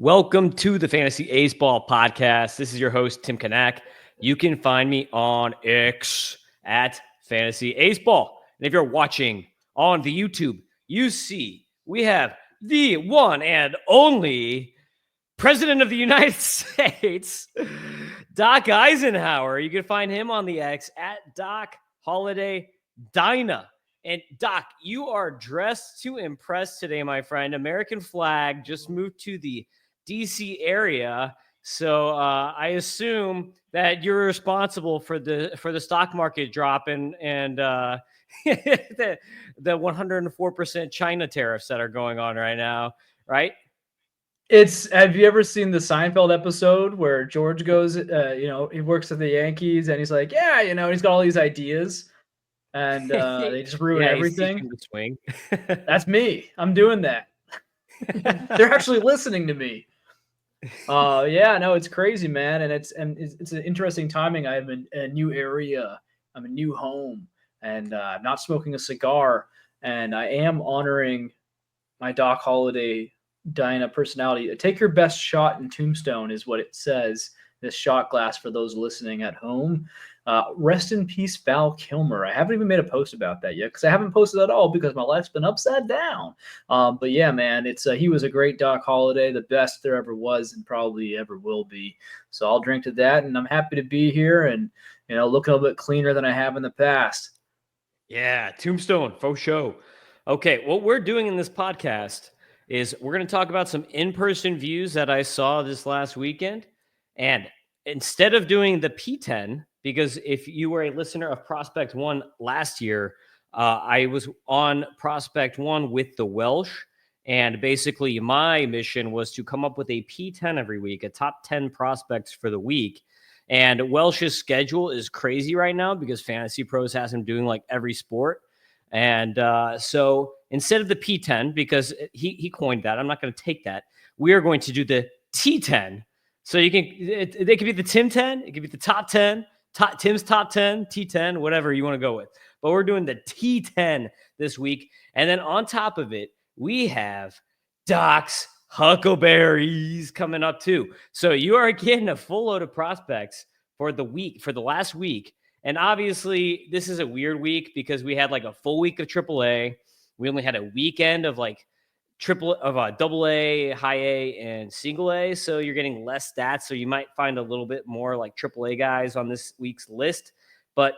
Welcome to the Fantasy Aceball podcast. This is your host, Tim Kanak. You can find me on X at Fantasy Aceball. And if you're watching on the YouTube, you see we have the one and only President of the United States, Doc Eisenhauer. You can find him on the X at Doc Holiday Dyna. And Doc, you are dressed to impress today, my friend. American flag just moved to the DC area, so I assume that you're responsible for the stock market drop and the 104% China tariffs that are going on right now, right? Have you ever seen the Seinfeld episode where George goes, he works at the Yankees and he's like, he's got all these ideas and they just ruin everything. He's the swing. That's me. I'm doing that. They're actually listening to me. It's crazy, man. And it's an interesting timing. I'm in a new area. I'm a new home and I'm not smoking a cigar. And I am honoring my Doc Holiday Dyna personality. Take your best shot in Tombstone is what it says. This shot glass for those listening at home. Rest in peace, Val Kilmer. I haven't even made a post about that yet because I haven't posted at all because my life's been upside down. But yeah, man, he was a great Doc Holiday, the best there ever was and probably ever will be. So I'll drink to that, and I'm happy to be here and look a little bit cleaner than I have in the past. Yeah, Tombstone, faux show. Okay, what we're doing in this podcast is we're going to talk about some in-person views that I saw this last weekend. And instead of doing the P10, because if you were a listener of Prospect One last year, I was on Prospect One with the Welsh. And basically my mission was to come up with a P10 every week, a top 10 prospects for the week. And Welsh's schedule is crazy right now because Fantasy Pros has him doing like every sport. And so instead of the P10, because he coined that, I'm not going to take that. We are going to do the T10. So they could be the Tim 10, it could be the top 10, Tim's top 10, T10, whatever you want to go with. But we're doing the T10 this week. And then on top of it, we have Doc's Huckleberries coming up too. So you are getting a full load of prospects for the last week. And obviously, this is a weird week because we had like a full week of AAA. We only had a weekend of like double A, high A, and single A. So you're getting less stats. So you might find a little bit more like AAA guys on this week's list. But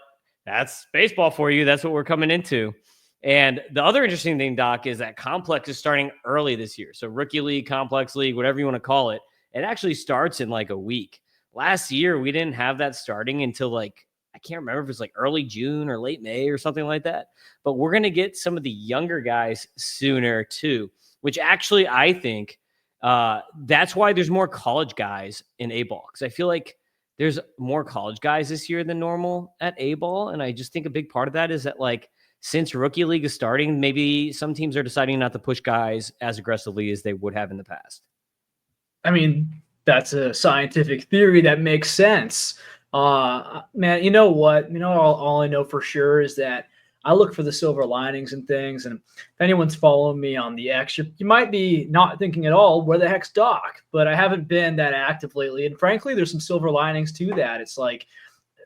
that's baseball for you. That's what we're coming into. And the other interesting thing, Doc, is that Complex is starting early this year. So Rookie League, Complex League, whatever you want to call it, it actually starts in like a week. Last year, we didn't have that starting until like, I can't remember if it's like early June or late May or something like that. But we're going to get some of the younger guys sooner too, which actually I think that's why there's more college guys in A-ball. Because I feel like there's more college guys this year than normal at A-ball. And I just think a big part of that is that like since Rookie League is starting, maybe some teams are deciding not to push guys as aggressively as they would have in the past. I mean, that's a scientific theory that makes sense. Man, you know what? All I know for sure is that I look for the silver linings and things. And if anyone's following me on the X, you might be not thinking at all, where the heck's Doc? But I haven't been that active lately. And frankly, there's some silver linings to that. It's like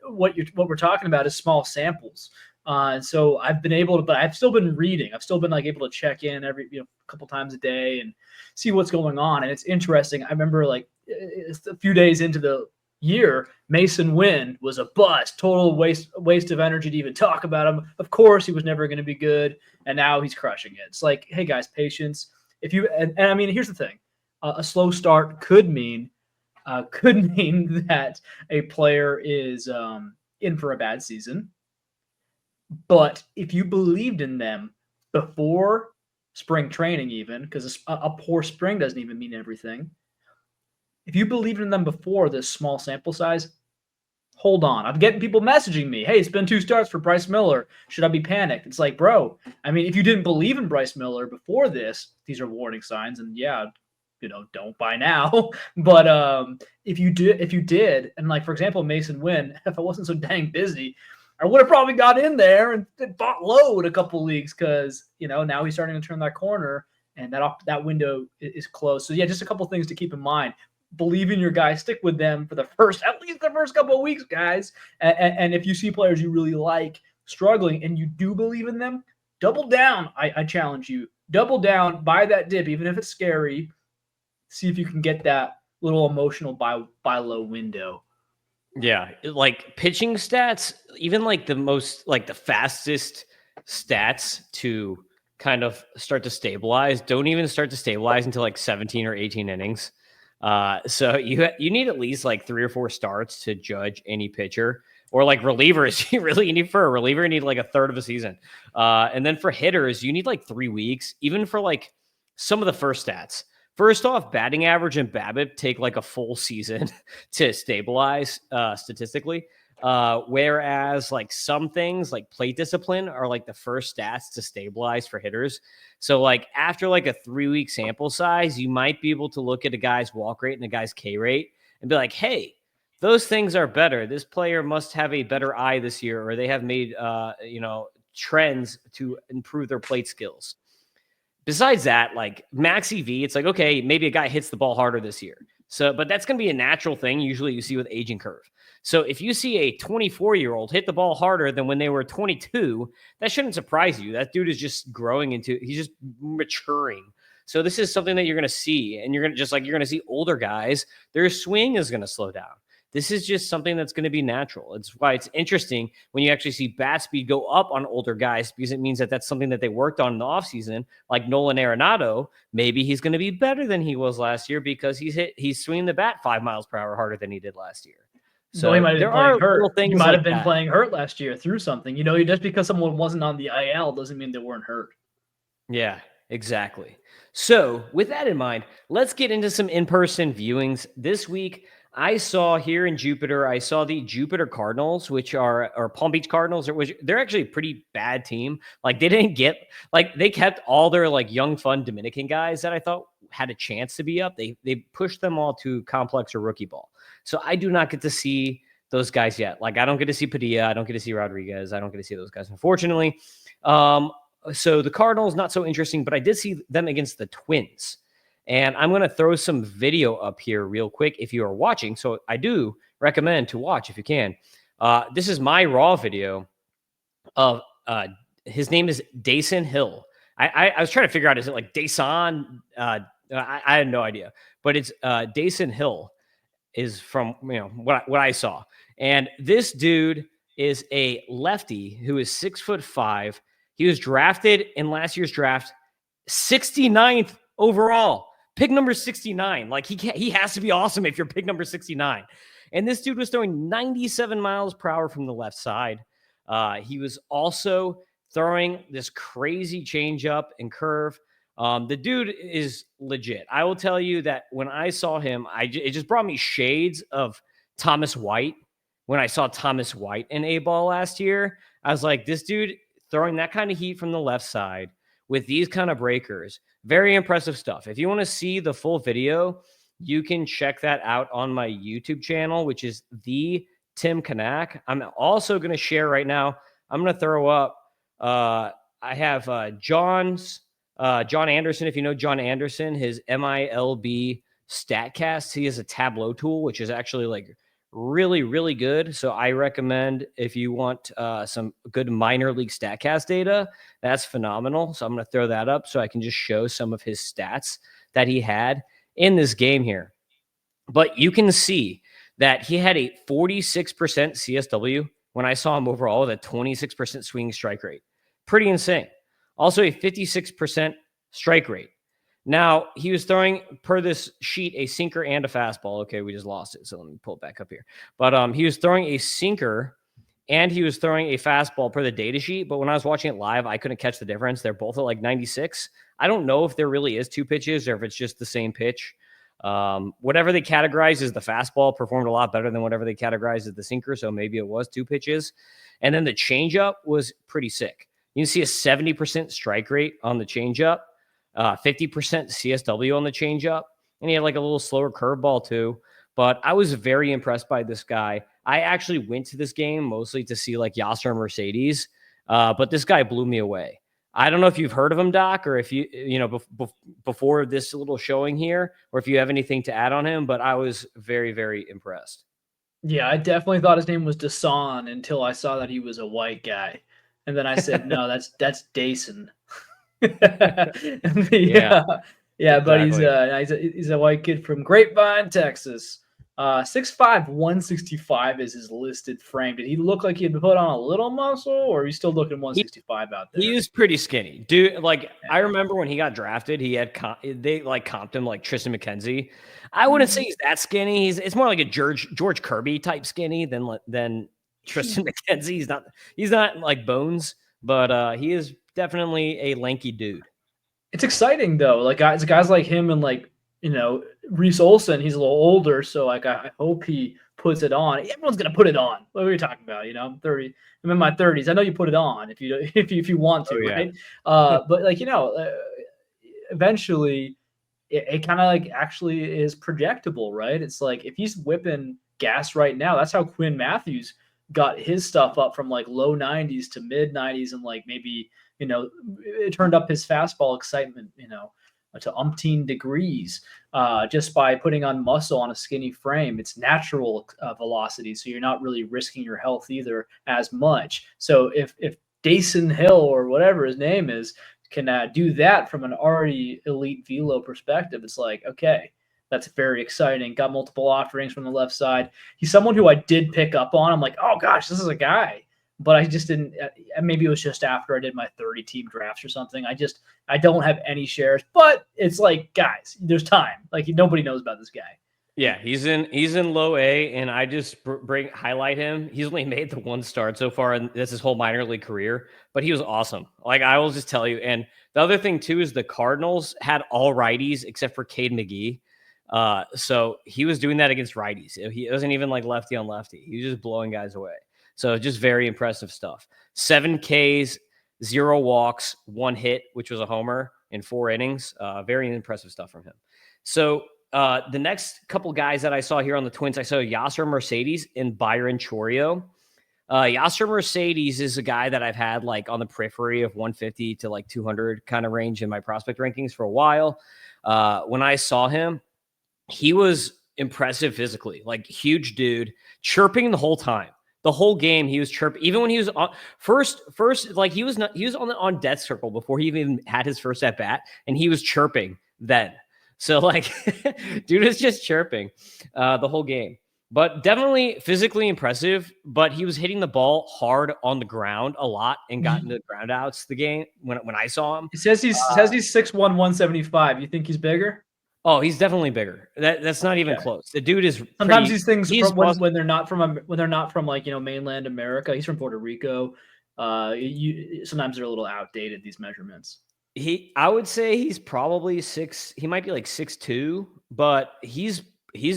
what we're talking about is small samples. And so I've been able to, but I've still been reading. I've still been like able to check in every couple times a day and see what's going on. And it's interesting. I remember like a few days into the year, Mason Wynn was a bust, total waste of energy to even talk about him. Of course, he was never going to be good, and now he's crushing it. It's like, hey guys, patience. And I mean, here's the thing: a slow start could mean that a player is in for a bad season. But if you believed in them before spring training, even because a poor spring doesn't even mean everything. If you believed in them before this small sample size, hold on. I'm getting people messaging me, hey, it's been 2 starts for Bryce Miller. Should I be panicked? It's like, bro, I mean, if you didn't believe in Bryce Miller before this, these are warning signs. And yeah, don't buy now. But if you did, and like, for example, Mason Wynn, if I wasn't so dang busy, I would have probably got in there and bought low in a couple leagues because, now he's starting to turn that corner. and that window is closed. So yeah, just a couple things to keep in mind. Believe in your guys, stick with them for at least the first couple of weeks, guys. And if you see players you really like struggling and you do believe in them, double down. I challenge you, double down, buy that dip, even if it's scary. See if you can get that little emotional buy low window. Yeah, like pitching stats, even like the fastest stats to kind of start to stabilize, don't even start to stabilize until like 17 or 18 innings. So you need at least like 3 or 4 starts to judge any pitcher, or like relievers. You need, for a reliever, you need like a third of a season. And then for hitters, you need like 3 weeks, even for like some of the first stats. First off, batting average and BABIP take like a full season to stabilize statistically. Whereas like some things like plate discipline are like the first stats to stabilize for hitters. So like after like a 3-week sample size, you might be able to look at a guy's walk rate and a guy's K rate and be like, hey, those things are better. This player must have a better eye this year, or they have made trends to improve their plate skills. Besides that, like max EV, it's like, okay, maybe a guy hits the ball harder this year. So, but that's going to be a natural thing. Usually you see with aging curve. So if you see a 24-year-old hit the ball harder than when they were 22, that shouldn't surprise you. That dude is just he's just maturing. So this is something that you're going to see. And you're going to see older guys, their swing is going to slow down. This is just something that's going to be natural. It's why it's interesting when you actually see bat speed go up on older guys, because it means that that's something that they worked on in the offseason. Like Nolan Arenado, maybe he's going to be better than he was last year because he's swinging the bat 5 miles per hour harder than he did last year. So he might there are little things. You might have been playing hurt last year through something. Just because someone wasn't on the IL doesn't mean they weren't hurt. Yeah, exactly. So with that in mind, let's get into some in-person viewings this week. I saw here in Jupiter, I saw the Jupiter Cardinals, which are Palm Beach Cardinals, which they're actually a pretty bad team. Like they kept all their like young, fun Dominican guys that I thought had a chance to be up. They pushed them all to complex or rookie ball. So I do not get to see those guys yet. Like I don't get to see Padilla. I don't get to see Rodriguez. I don't get to see those guys, unfortunately. So the Cardinals, not so interesting, but I did see them against the Twins. And I'm going to throw some video up here real quick if you are watching. So I do recommend to watch if you can. This is my raw video of his name is Dason Hill. I was trying to figure out, is it like Dason? I had no idea. But it's Dason Hill is from what I saw. And this dude is a lefty who is 6'5". He was drafted in last year's draft 69th overall. Pick number 69. Like he has to be awesome if you're pick number 69. And this dude was throwing 97 miles per hour from the left side. He was also throwing this crazy changeup and curve. The dude is legit. I will tell you that when I saw him, it just brought me shades of Thomas White. When I saw Thomas White in Aceball last year, I was like, this dude throwing that kind of heat from the left side with these kind of breakers. Very impressive stuff. If you want to see the full video, you can check that out on my YouTube channel, which is the Tim Kanak. I'm also going to share right now. I'm going to throw up. I have John Anderson. If you know John Anderson, his MILB StatCast. He has a Tableau tool, which is actually like really, really good. So I recommend if you want some good minor league StatCast data, that's phenomenal. So I'm going to throw that up so I can just show some of his stats that he had in this game here. But you can see that he had a 46% CSW when I saw him overall with a 26% swing strike rate. Pretty insane. Also a 56% strike rate. Now, he was throwing, per this sheet, a sinker and a fastball. Okay, we just lost it, so let me pull it back up here. But he was throwing a sinker and he was throwing a fastball per the data sheet. But when I was watching it live, I couldn't catch the difference. They're both at like 96. I don't know if there really is 2 pitches or if it's just the same pitch. Whatever they categorize as the fastball performed a lot better than whatever they categorize as the sinker, so maybe it was 2 pitches. And then the changeup was pretty sick. You can see a 70% strike rate on the changeup. 50% CSW on the changeup, and he had like a little slower curveball too. But I was very impressed by this guy. I actually went to this game mostly to see like Yasser Mercedes, but this guy blew me away. I don't know if you've heard of him, Doc, or if before this little showing here, or if you have anything to add on him, but I was very, very impressed. Yeah, I definitely thought his name was Dasan until I saw that he was a white guy, and then I said, "No, that's Dason." Yeah, Yeah, yeah, but exactly. he's a white kid from Grapevine, Texas. 6'5", 165 is his listed frame. Did he look like he had put on a little muscle, or are you still looking He 165 out he there? is pretty skinny, dude. Like I Yeah. remember when he got drafted, he had they like comped him like Tristan McKenzie. I wouldn't say Mhm. he's that skinny. It's more like a George Kirby type skinny than Tristan McKenzie. He's not like Bones, but he is definitely a lanky dude. It's exciting though. Like guys like him and like Reese Olson. He's a little older, so like I hope he puts it on. Everyone's gonna put it on. What are we talking about? I'm 30. I'm in my 30s. I know you put it on if you if you want Oh to, yeah. right? But like eventually it kind of like actually is projectable, right? It's like if he's whipping gas right now, that's how Quinn Matthews got his stuff up from like low 90s to mid 90s, and like maybe it turned up his fastball excitement, to umpteen degrees, just by putting on muscle on a skinny frame. It's natural velocity, so you're not really risking your health either as much. So if Dason Hill or whatever his name is can do that from an already elite velo perspective, it's like, okay, that's very exciting. Got multiple offerings from the left side. He's someone who I did pick up on. I'm like, oh gosh, this is a guy. But I just didn't. Maybe it was just after I did my 30 team drafts or something. I don't have any shares, but it's like, guys, there's time. Like nobody knows about this guy. Yeah, he's in low A, and I just highlight him. He's only made the one start so far, and that's his whole minor league career. But he was awesome. Like I will just tell you. And the other thing too is the Cardinals had all righties except for Cade McGee. So he was doing that against righties. He wasn't even like lefty on lefty. He was just blowing guys away. So just very impressive stuff. 7 Ks, 0 walks, 1 hit, which was a homer in 4 innings. Very impressive stuff from him. So the next couple guys that I saw here on the Twins, I saw Yasser Mercedes and Byron Chorio. Yasser Mercedes is a guy that I've had like on the periphery of 150 to like 200 kind of range in my prospect rankings for a while. When I saw him, he was impressive physically, like huge dude, chirping the whole time. The whole game he was chirping, even when he was on first, like he was on death circle before he even had his first at bat, and he was chirping then. So like, dude is just chirping the whole game. But definitely physically impressive. But he was hitting the ball hard on the ground a lot and got into ground outs the game when I saw him. It says he's 6'1", 175. You think he's bigger? Oh, he's definitely bigger. That's not even Okay. close. The dude is Sometimes pretty. these things He's when they're not from like mainland America. He's from Puerto Rico. Sometimes they're a little outdated, these measurements. I would say he's probably 6. He might be like 6'2", but he's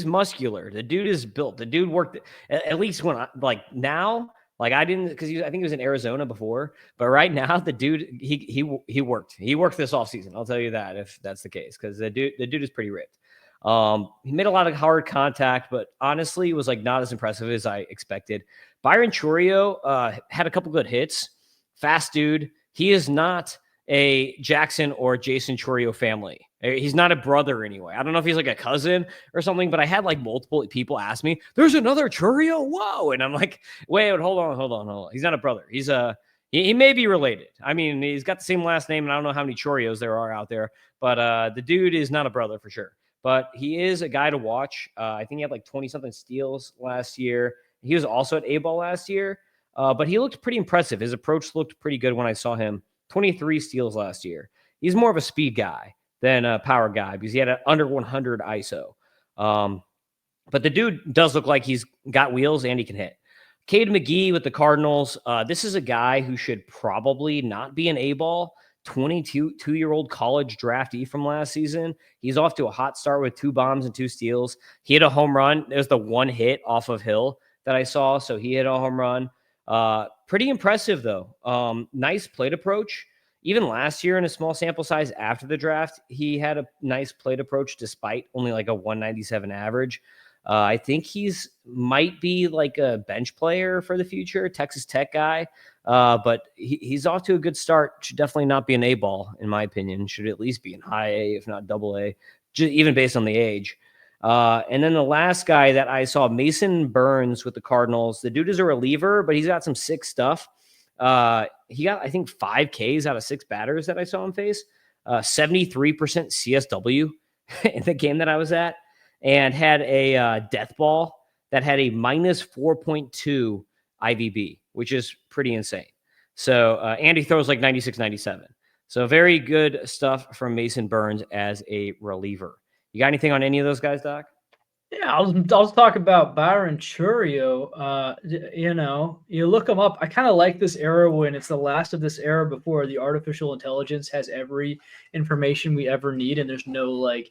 muscular. The dude is built. The dude worked at least when like now. Like I didn't because I think he was in Arizona before, but right now the dude he worked. He worked this offseason. I'll tell you that if that's the case because the dude is pretty ripped. He made a lot of hard contact, but honestly, it was like not as impressive as I expected. Byron Chorio had a couple good hits. Fast dude. He is not a Jackson or Jason Chorio family. He's not a brother anyway. I don't know if he's like a cousin or something, but I had like multiple people ask me, "There's another Chorio? Whoa!" And I'm like, "Wait, hold on. He's not a brother. He may be related. I mean, he's got the same last name, and I don't know how many Chorios there are out there, but the dude is not a brother for sure. But he is a guy to watch. I think he had like 20 something steals last year. He was also at Aceball last year, but he looked pretty impressive. His approach looked pretty good when I saw him. 23 steals last year. He's more of a speed guy than a power guy because he had an under 100 ISO. But the dude does look like he's got wheels and he can hit. Cade McGee with the Cardinals. This is a guy who should probably not be an A-ball. 22-year-old college draftee from last season. He's off to a hot start with 2 bombs and 2 steals. He hit a home run. There's the 1 hit off of Hill that I saw. So he hit a home run. Pretty impressive though. Nice plate approach. Even last year in a small sample size after the draft, he had a nice plate approach despite only like a 197 average. I think might be like a bench player for the future, Texas Tech guy. But he's off to a good start. Should definitely not be an A ball, in my opinion. Should at least be in high A, if not double A, even based on the age. And then the last guy that I saw, Mason Burns with the Cardinals. The dude is a reliever, but he's got some sick stuff. He got, I think, 5 Ks out of 6 batters that I saw him face. 73% CSW in the game that I was at, and had a death ball that had a minus 4.2 IVB, which is pretty insane. So Andy throws like 96, 97. So very good stuff from Mason Burns as a reliever. You got anything on any of those guys, Doc? Yeah, I'll talk about Byron Churio. You know, you look him up. I kind of like this era when it's the last of this era before the artificial intelligence has every information we ever need, and there's no like.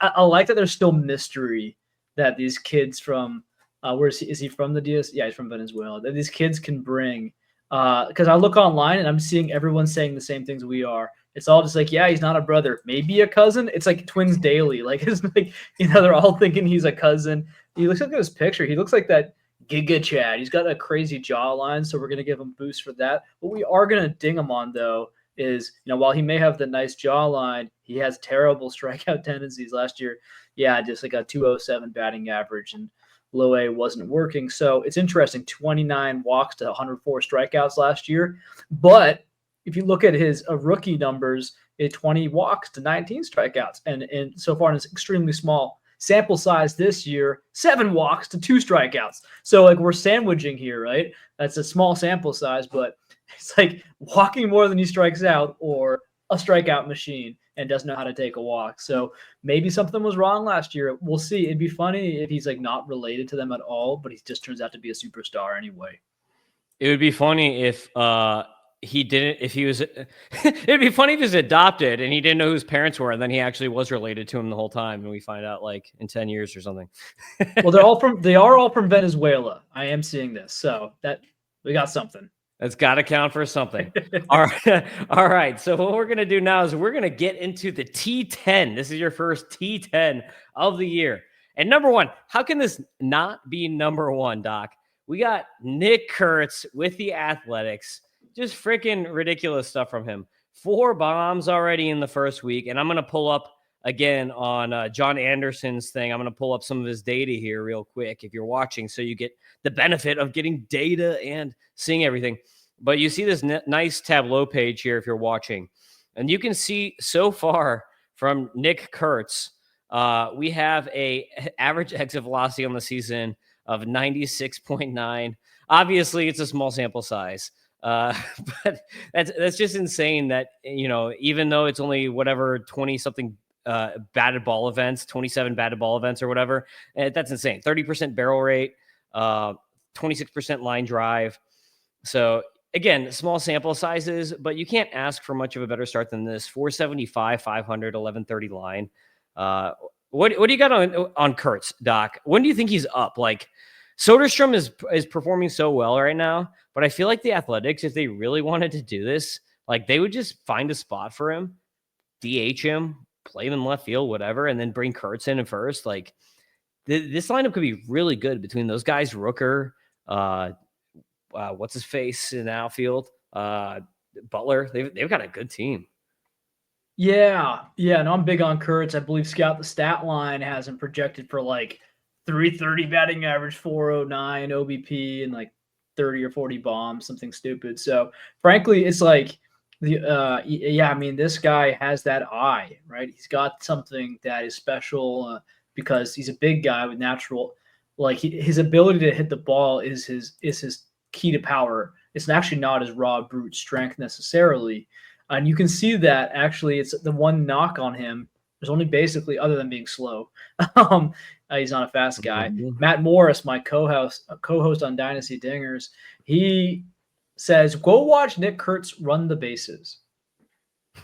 I like that there's still mystery that these kids from where is he from the DS? Yeah, he's from Venezuela. That these kids can bring. Because I look online and I'm seeing everyone saying the same things we are. It's all just like, yeah, he's not a brother, maybe a cousin. It's like twins daily. Like it's like, you know, they're all thinking he's a cousin. He looks like this picture. He looks like that Giga Chad. He's got a crazy jawline, so we're gonna give him boost for that. What we are gonna ding him on though is, you know, while he may have the nice jawline, he has terrible strikeout tendencies. Last year, yeah, just like a 207 batting average, and low A wasn't working. So it's interesting. 29 walks to 104 strikeouts last year, but if you look at his rookie numbers, 20 walks to 19 strikeouts, and so far in this extremely small sample size this year, 7 walks to 2 strikeouts. So like we're sandwiching here, right? That's a small sample size, but it's like walking more than he strikes out, or a strikeout machine and doesn't know how to take a walk. So maybe something was wrong last year. We'll see. It'd be funny if he's like not related to them at all, but he just turns out to be a superstar anyway. It would be funny if he didn't, if he was, it'd be funny if he was adopted and he didn't know who his parents were, and then he actually was related to him the whole time, and we find out like in 10 years or something. Well, they are all from Venezuela. I am seeing this. So that we got something. That's got to count for something. All right. All right. So what we're going to do now is we're going to get into the T10. This is your first T10 of the year. And number one, how can this not be number one, Doc? We got Nick Kurtz with the Athletics. Just freaking ridiculous stuff from him. 4 bombs already in the first week. And I'm going to pull up again on John Anderson's thing. I'm going to pull up some of his data here real quick if you're watching, so you get the benefit of getting data and seeing everything. But you see this nice Tableau page here if you're watching. And you can see so far from Nick Kurtz, we have a average exit velocity on the season of 96.9. Obviously, it's a small sample size. But that's just insane that, you know, even though it's only whatever 20 something batted ball events, 27 batted ball events or whatever, that's insane. 30% barrel rate, 26% line drive. So again, small sample sizes, but you can't ask for much of a better start than this. 475, 500, 1130 line. What do you got on Kurtz, Doc? When do you think he's up? Like, Soderstrom is performing so well right now, but I feel like the Athletics, if they really wanted to do this, like they would just find a spot for him, DH him, play him in left field, whatever, and then bring Kurtz in at first. Like this lineup could be really good between those guys, Rooker, what's his face in the outfield, Butler. They've got a good team. Yeah. No, I'm big on Kurtz. I believe Scout the Stat Line has him projected for like 330 batting average, 409 OBP, and like 30 or 40 bombs, something stupid. So frankly, it's like I mean, this guy has that eye, right? He's got something that is special because he's a big guy with natural, like his ability to hit the ball is his key to power. It's actually not his raw brute strength necessarily. And you can see that actually it's the one knock on him. There's only basically, other than being slow, he's not a fast guy. Mm-hmm. Matt Morris, my co-host on Dynasty Dingers, he says, go watch Nick Kurtz run the bases.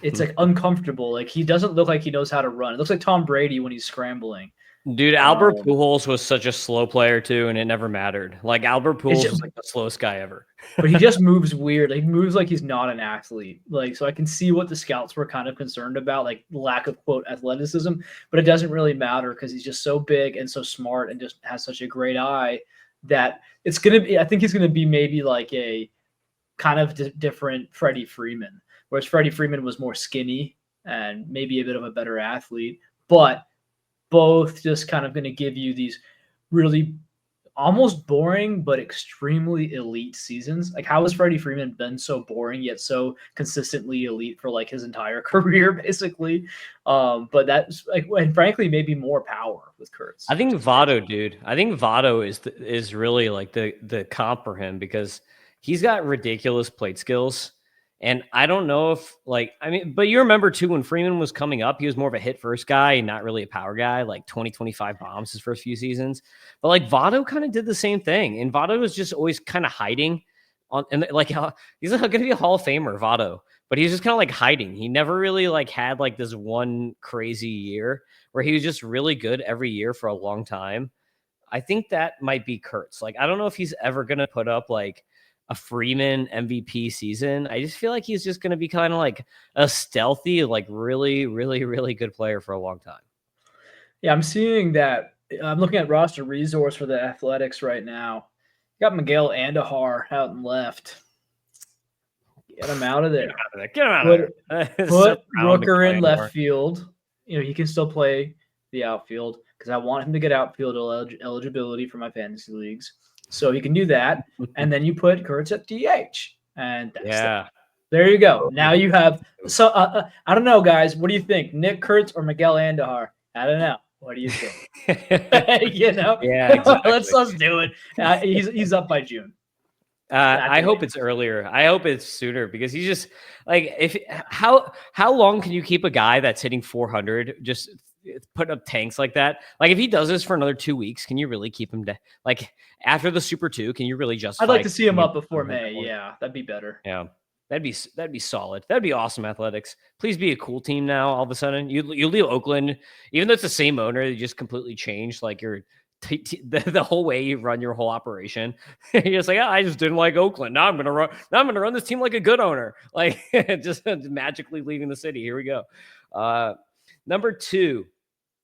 It's like uncomfortable. Like he doesn't look like he knows how to run. It looks like Tom Brady when he's scrambling. Dude, Albert Pujols was such a slow player too, and it never mattered. Like Albert Pujols was like the slowest guy ever. But he just moves weird. He moves like he's not an athlete. Like, so I can see what the scouts were kind of concerned about, like lack of quote athleticism. But it doesn't really matter because he's just so big and so smart and just has such a great eye that it's gonna be. I think he's gonna be maybe like a kind of different Freddie Freeman, whereas Freddie Freeman was more skinny and maybe a bit of a better athlete, but both just kind of going to give you these really almost boring but extremely elite seasons. Like, how has Freddie Freeman been so boring yet so consistently elite for like his entire career, basically? But that's like, and frankly, maybe more power with Kurtz. I think Votto, dude. I think Votto is really like the comp for him because he's got ridiculous plate skills. And I don't know if but you remember too, when Freeman was coming up, he was more of a hit first guy and not really a power guy, like 25 bombs his first few seasons. But like Votto kind of did the same thing. And Votto was just always kind of hiding and like he's going to be a Hall of Famer, Votto, but he's just kind of like hiding. He never really like had like this one crazy year where he was just really good every year for a long time. I think that might be Kurtz. Like, I don't know if he's ever going to put up like a Freeman MVP season. I just feel like he's just going to be kind of like a stealthy, like really, really, really good player for a long time. Yeah, I'm seeing that. I'm looking at roster resource for the Athletics right now. Got Miguel Andujar out and left. Get him out of there. Get him out of there. Put Rooker in left field. You know, he can still play the outfield because I want him to get outfield eligibility for my fantasy leagues. So he can do that. And then you put Kurtz at DH. And that's that. There you go. Now you have – so I don't know, guys. What do you think? Nick Kurtz or Miguel Andujar? I don't know. What do you think? You know? Yeah, exactly. Let's do it. He's up by June. I hope it's earlier. I hope it's sooner because he's just like how long can you keep a guy that's hitting 400 just put up tanks like that? Like if he does this for another 2 weeks, can you really keep him like after the Super 2? Can you really justify? I'd like to see him up before May. Yeah, that'd be better. Yeah. That'd be solid. That'd be awesome. Athletics. Please be a cool team now. All of a sudden, you leave Oakland, even though it's the same owner, they just completely changed like your the whole way you run your whole operation. You're just like, I just didn't like Oakland. Now I'm gonna run this team like a good owner. Like just magically leaving the city. Here we go. Number 2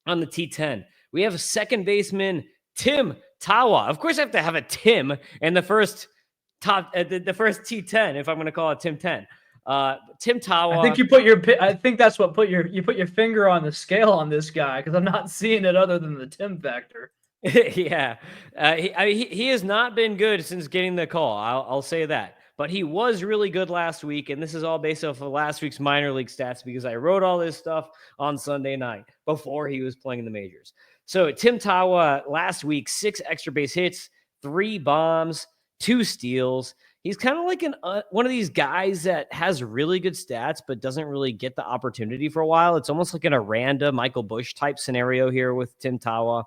on the T10, we have a second baseman Tim Tawa. Of course, I have to have a Tim in the first. The first T10, if I'm going to call it Tim 10. Tim Tawa. I think that's what you put your finger on the scale on this guy because I'm not seeing it other than the Tim factor. Yeah, he has not been good since getting the call. I'll say that. But he was really good last week, and this is all based off of last week's minor league stats because I wrote all this stuff on Sunday night before he was playing in the majors. So Tim Tawa last week, 6 extra base hits, 3 bombs, 2 steals. He's kind of like one of these guys that has really good stats, but doesn't really get the opportunity for a while. It's almost like in a random Michael Busch type scenario here with Tim Tawa.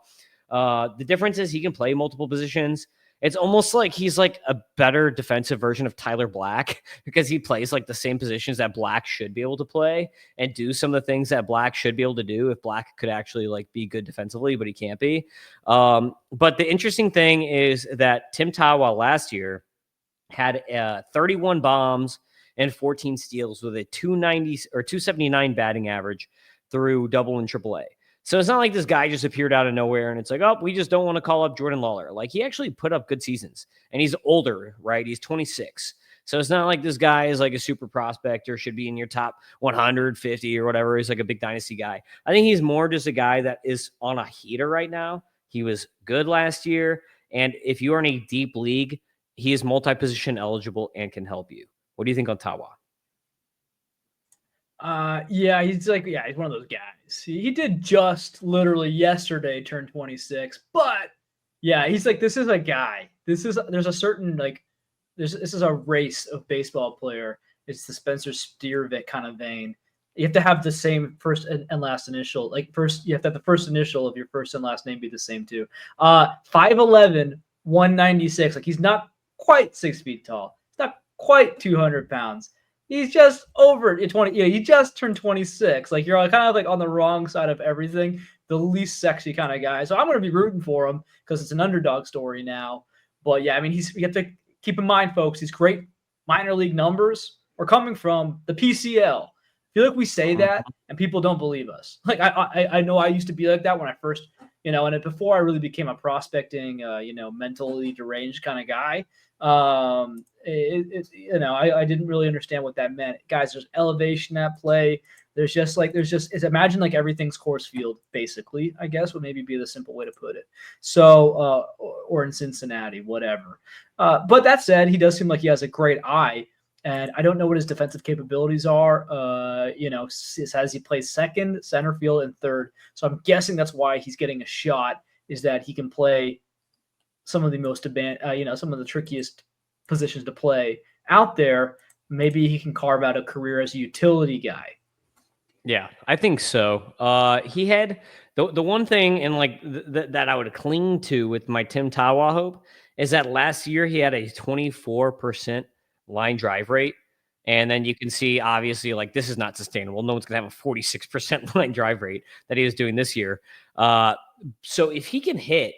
The difference is he can play multiple positions. It's almost like he's like a better defensive version of Tyler Black because he plays like the same positions that Black should be able to play and do some of the things that Black should be able to do if Black could actually like be good defensively, but he can't be. But the interesting thing is that Tim Tawa last year had 31 bombs and 14 steals with a 290 or 279 batting average through double and triple A. So it's not like this guy just appeared out of nowhere and it's like, oh, we just don't want to call up Jordan Lawler. Like he actually put up good seasons and he's older, right? He's 26. So it's not like this guy is like a super prospect or should be in your top 150 or whatever. He's like a big dynasty guy. I think he's more just a guy that is on a heater right now. He was good last year. And if you are in a deep league, he is multi-position eligible and can help you. What do you think on Tawa? He's one of those guys. He did just literally yesterday turn 26, but yeah, he's like, this is a guy. This is a race of baseball player. It's the Spencer Steervik kind of vein. You have to have the same first and last initial. Like first, you have to have the first initial of your first and last name be the same too. 5'11", 196. Like he's not quite 6 feet tall. He's not quite 200 pounds. He's just over 20. Yeah, he just turned 26. Like you're kind of like on the wrong side of everything. The least sexy kind of guy. So I'm going to be rooting for him because it's an underdog story now. But yeah, I mean, you have to keep in mind, folks, these great minor league numbers are coming from the PCL. I feel like we say that and people don't believe us. Like I know I used to be like that when I first And before I really became a prospecting, mentally deranged kind of guy, I didn't really understand what that meant. Guys, there's elevation at play. It's imagine like everything's course field, basically, I guess would maybe be the simple way to put it. So, or in Cincinnati, whatever. But that said, he does seem like he has a great eye. And I don't know what his defensive capabilities are. It says he plays second, center field, and third. So I'm guessing that's why he's getting a shot, is that he can play some of the some of the trickiest positions to play out there. Maybe he can carve out a career as a utility guy. Yeah, I think so. He had the one thing, and like that I would cling to with my Tim Tawa hope is that last year he had a 24% line drive rate. And then you can see, obviously, like this is not sustainable. No one's going to have a 46% line drive rate that he was doing this year. So if he can hit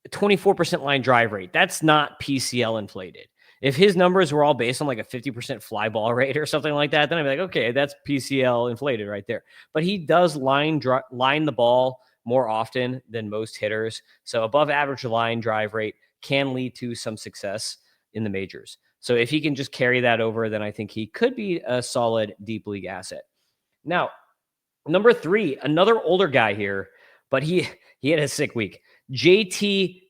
a 24% line drive rate, that's not PCL inflated. If his numbers were all based on like a 50% fly ball rate or something like that, then I'd be like, okay, that's PCL inflated right there. But he does line the ball more often than most hitters. So above average line drive rate can lead to some success in the majors. So if he can just carry that over, then I think he could be a solid deep league asset. Now, number 3, another older guy here, but he had a sick week. JT,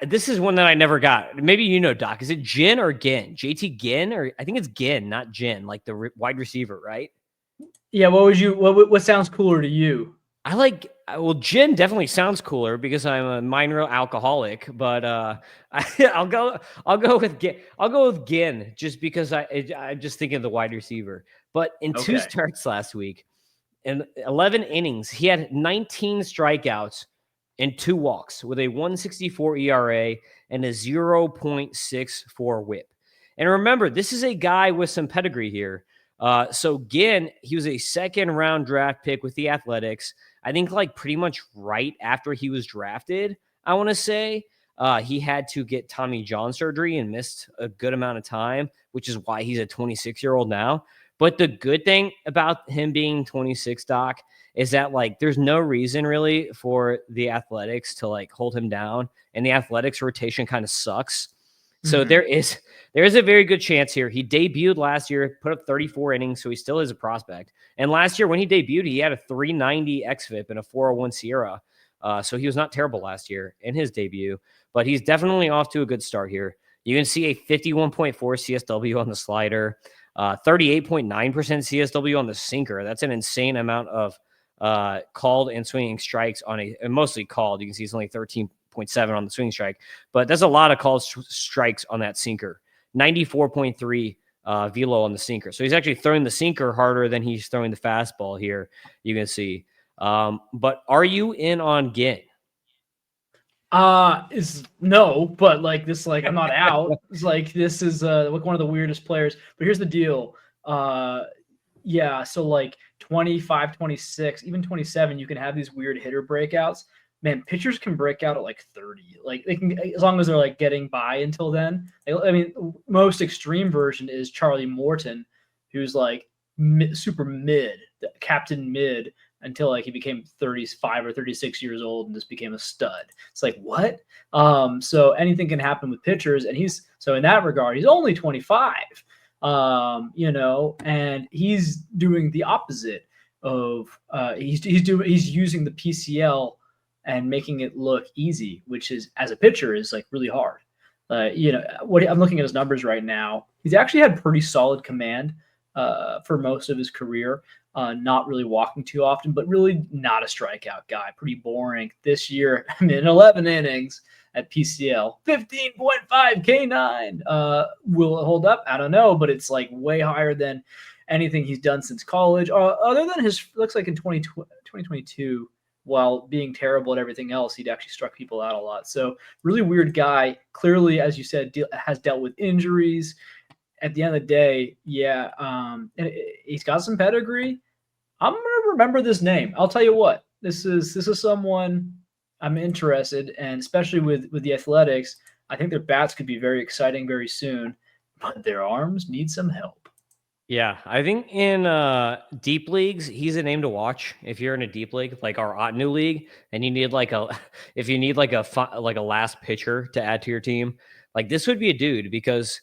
this is one that I never got. Maybe Doc. Is it Ginn or Ginn? JT Ginn, or I think it's Ginn, not Ginn, like the wide receiver, right? Yeah. What sounds cooler to you? Gin definitely sounds cooler because I'm a minor alcoholic, but I'll go with Ginn just because I'm just thinking of the wide receiver. But in 2 starts last week, in 11 innings, he had 19 strikeouts and 2 walks with a 1.64 ERA and a 0.64 WHIP. And remember, this is a guy with some pedigree here. So Ginn, he was a second-round draft pick with the Athletics. I think like pretty much right after he was drafted, I want to say. He had to get Tommy John surgery and missed a good amount of time, which is why he's a 26-year-old now. But the good thing about him being 26, Doc, is that like there's no reason really for the Athletics to like hold him down, and the Athletics rotation kind of sucks. So there is a very good chance here. He debuted last year, put up 34 innings, so he still is a prospect. And last year when he debuted, he had a 390 xFIP and a 401 SIERA. So he was not terrible last year in his debut, but he's definitely off to a good start here. You can see a 51.4 CSW on the slider, 38.9% CSW on the sinker. That's an insane amount of called and swinging strikes and mostly called. You can see it's only 13.7 on the swing strike, but that's a lot of called strikes on that sinker. 94.3 velo on the sinker. So he's actually throwing the sinker harder than he's throwing the fastball here. You can see. But are you in on Ginn? Is no, but like this, like I'm not out. It's like this is like one of the weirdest players. But here's the deal. Yeah, so like 25, 26, even 27, you can have these weird hitter breakouts. Man, pitchers can break out at like 30. Like they can, as long as they're like getting by until then. I mean, most extreme version is Charlie Morton, who's like super mid, captain mid, until like he became 35 or 36 years old and just became a stud. It's like, what? So anything can happen with pitchers. And so in that regard, he's only 25, and he's doing the opposite of, he's using the PCL and making it look easy, which is, as a pitcher, is like really hard. What I'm looking at his numbers right now. He's actually had pretty solid command for most of his career. Not really walking too often, but really not a strikeout guy. Pretty boring. This year, I mean, 11 innings at PCL, 15.5 K9. Will it hold up? I don't know, but it's like way higher than anything he's done since college. Other than looks like in 2022, while being terrible at everything else, he'd actually struck people out a lot. So really weird guy. Clearly, as you said, has dealt with injuries. At the end of the day, yeah, he's got some pedigree. I'm gonna remember this name. I'll tell you what. This is someone I'm interested, and especially with the Athletics, I think their bats could be very exciting very soon, but their arms need some help. Yeah, I think in deep leagues, he's a name to watch. If you're in a deep league, like our Otnu league, and you need like a, if you need like like a last pitcher to add to your team, like this would be a dude because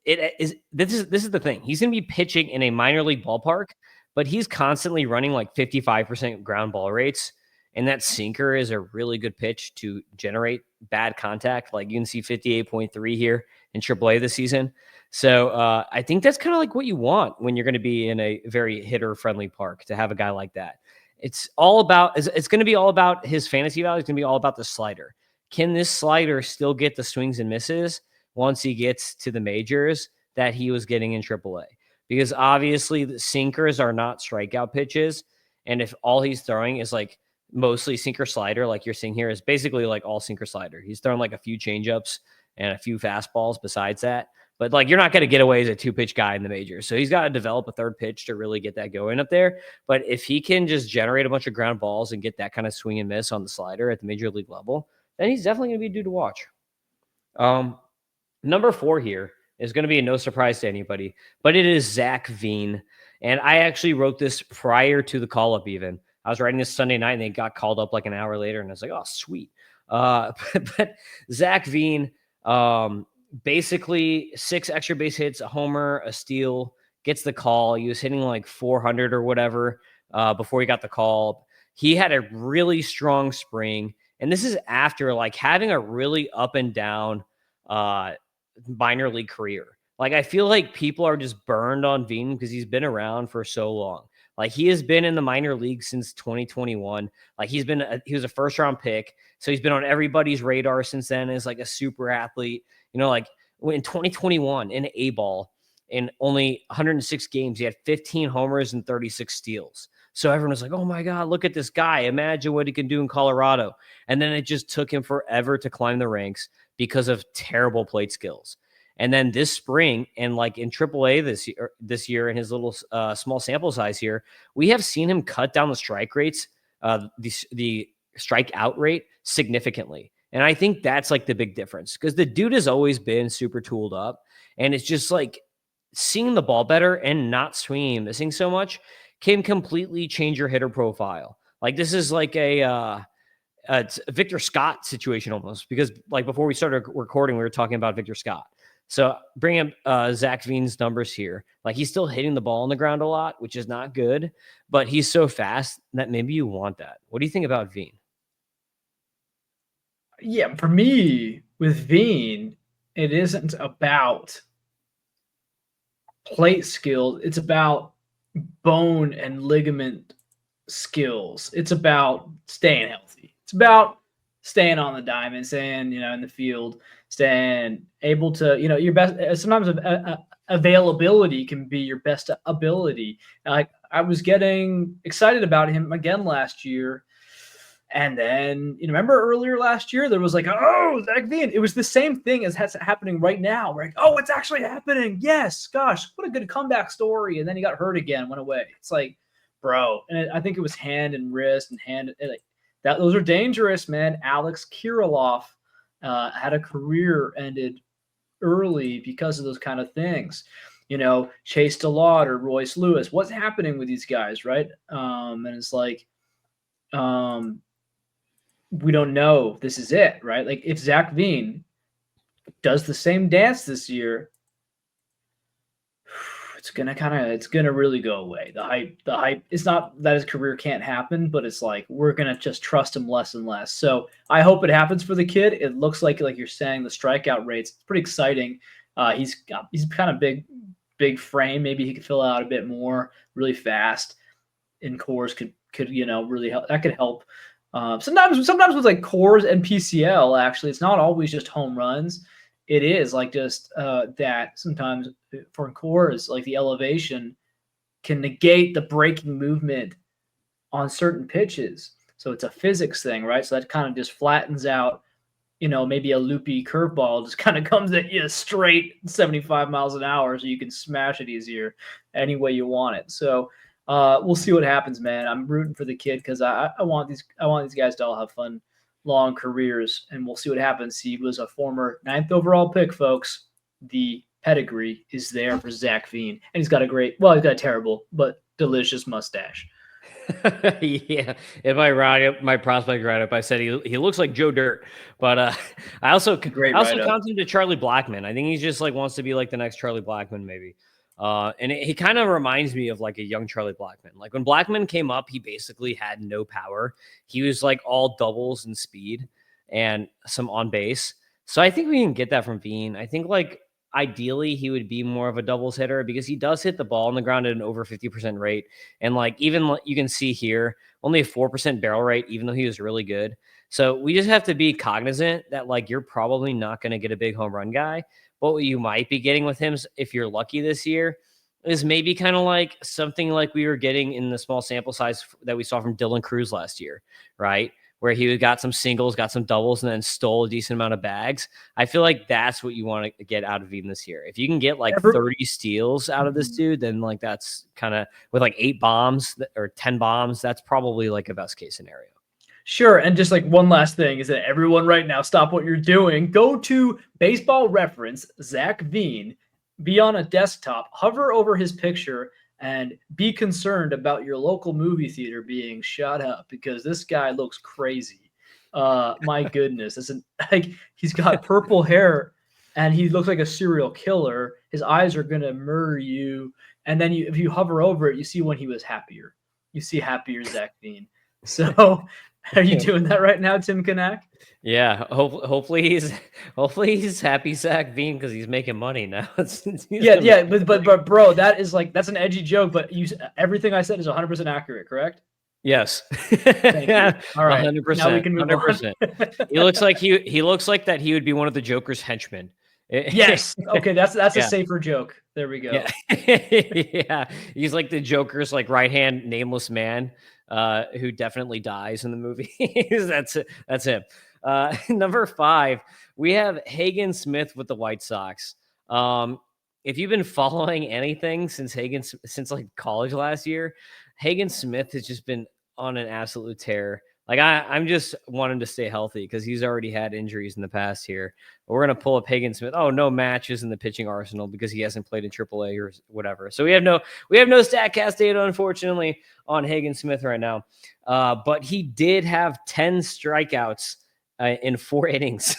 this is the thing. He's going to be pitching in a minor league ballpark, but he's constantly running like 55% ground ball rates, and that sinker is a really good pitch to generate bad contact. Like you can see 58.3 here in AAA this season. So I think that's kind of like what you want when you're going to be in a very hitter friendly park to have a guy like that. It's going to be all about his fantasy value. It's going to be all about the slider. Can this slider still get the swings and misses once he gets to the majors that he was getting in AAA? Because obviously the sinkers are not strikeout pitches. And if all he's throwing is like mostly sinker slider, like you're seeing here, is basically like all sinker slider. He's throwing like a few changeups and a few fastballs besides that. But like you're not going to get away as a 2-pitch guy in the majors. So he's got to develop a third pitch to really get that going up there. But if he can just generate a bunch of ground balls and get that kind of swing and miss on the slider at the major league level, then he's definitely going to be a dude to watch. Number 4 here is going to be a no surprise to anybody, but it is Zach Veen. And I actually wrote this prior to the call up even. I was writing this Sunday night and they got called up like an hour later. And I was like, oh, sweet. But Zach Veen, basically 6 extra base hits, a homer, a steal, gets the call. He was hitting like 400 or whatever before he got the call. He had a really strong spring. And this is after like having a really up and down minor league career. Like I feel like people are just burned on Veen because he's been around for so long. Like he has been in the minor league since 2021. Like he was a first round pick. So he's been on everybody's radar since then as like a super athlete. You know, like in 2021 in Aceball, in only 106 games, he had 15 homers and 36 steals. So everyone was like, oh my God, look at this guy. Imagine what he can do in Colorado. And then it just took him forever to climb the ranks because of terrible plate skills. And then this spring, and like in AAA this year, in his little small sample size here, we have seen him cut down the strike rates, the strikeout rate significantly. And I think that's like the big difference because the dude has always been super tooled up, and it's just like seeing the ball better and not swinging and missing so much can completely change your hitter profile. Like this is like it's a Victor Scott situation almost because like before we started recording, we were talking about Victor Scott. So bring up Zach Veen's numbers here. Like he's still hitting the ball on the ground a lot, which is not good, but he's so fast that maybe you want that. What do you think about Veen? Yeah, for me with Veen, it isn't about plate skills. It's about bone and ligament skills. It's about staying healthy. It's about staying on the diamond, staying, in the field, staying able to, your best. Sometimes availability can be your best ability. Like I was getting excited about him again last year. And then, remember earlier last year, there was like, oh, Zach Veen. It was the same thing as happening right now. We're like, oh, it's actually happening. Yes, gosh, what a good comeback story. And then he got hurt again, went away. It's like, bro. And I think it was hand and wrist and hand. Like that, those are dangerous, man. Alex Kirilloff had a career ended early because of those kind of things. Chase DeLaude or Royce Lewis. What's happening with these guys, right? And it's like, we don't know this is it, right? Like if Zach Veen does the same dance this year, it's gonna really go away. The hype. It's not that his career can't happen, but it's like we're gonna just trust him less and less. So I hope it happens for the kid. It looks like you're saying, the strikeout rates. It's pretty exciting. He's kind of big frame. Maybe he could fill out a bit more, really fast. In cores could really help. That could help. Sometimes with like cores and PCL, actually, it's not always just home runs. It is like just that sometimes for cores, like the elevation can negate the breaking movement on certain pitches. So it's a physics thing, right? So that kind of just flattens out, maybe a loopy curveball just kind of comes at you straight 75 miles an hour so you can smash it easier any way you want it. So we'll see what happens, man. I'm rooting for the kid because I want these guys to all have fun, long careers, and we'll see what happens. He was a former 9th overall pick, folks. The pedigree is there for Zach Veen, and he's got a terrible but delicious mustache. Yeah, if I write up my prospect write up, I said he looks like Joe Dirt, but I also Great I also write-up. count him to Charlie Blackman. I think he just like wants to be like the next Charlie Blackman, maybe. And he kind of reminds me of like a young Charlie Blackman. Like when Blackman came up, he basically had no power. He was like all doubles and speed and some on base. So I think we can get that from Veen. I think like ideally he would be more of a doubles hitter because he does hit the ball on the ground at an over 50% rate. And like even you can see here, only a 4% barrel rate, even though he was really good. So we just have to be cognizant that like you're probably not going to get a big home run guy. But what you might be getting with him, if you're lucky this year, is maybe kind of like something like we were getting in the small sample size that we saw from Dylan Cruz last year, right? Where he got some singles, got some doubles, and then stole a decent amount of bags. I feel like that's what you want to get out of Eden this year. If you can get like 30 steals out of this dude, then like that's kind of with like 8 bombs or 10 bombs, that's probably like a best case scenario. Sure. And just like one last thing is that everyone right now, stop what you're doing. Go to Baseball Reference, Zach Veen, be on a desktop, hover over his picture, and be concerned about your local movie theater being shut up because this guy looks crazy. My goodness. Like he's got purple hair and he looks like a serial killer. His eyes are gonna murder you. And then if you hover over it, you see when he was happier. You see happier Zach Veen. So are you doing that right now, Tim Kanak? Yeah, hopefully he's happy Zach Veen because he's making money now. But bro, that's an edgy joke. But everything I said is 100% accurate, correct? Yes. Thank you. All right, 100%. now we can move 100%. on. He looks like that he would be one of the Joker's henchmen. Yes. Okay, that's a safer joke. There we go. Yeah. Yeah. He's like the Joker's like right hand nameless man who definitely dies in the movie. That's it. That's him. Number 5, we have Hagen Smith with the White Sox. If you've been following anything since like college last year, Hagen Smith has just been on an absolute tear. Like I'm just wanting to stay healthy because he's already had injuries in the past here. We're gonna pull up Hagen Smith. Oh, no matches in the pitching arsenal because he hasn't played in AAA or whatever. So we have no StatCast data, unfortunately, on Hagen Smith right now. But he did have 10 strikeouts in 4 innings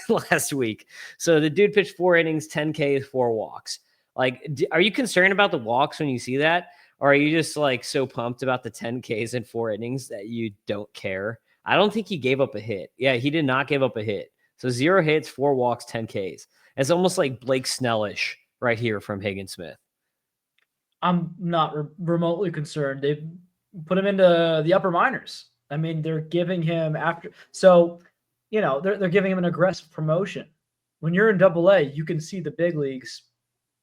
last week. So the dude pitched 4 innings, 10 Ks, 4 walks. Like, are you concerned about the walks when you see that? Or are you just like so pumped about the 10 Ks in 4 innings that you don't care? I don't think he gave up a hit. Yeah, he did not give up a hit. So 0 hits, 4 walks, 10 Ks. It's almost like Blake Snellish right here from Hagen Smith. I'm not remotely concerned. They've put him into the upper minors. I mean, they're giving him they're giving him an aggressive promotion. When you're in AA, you can see the big leagues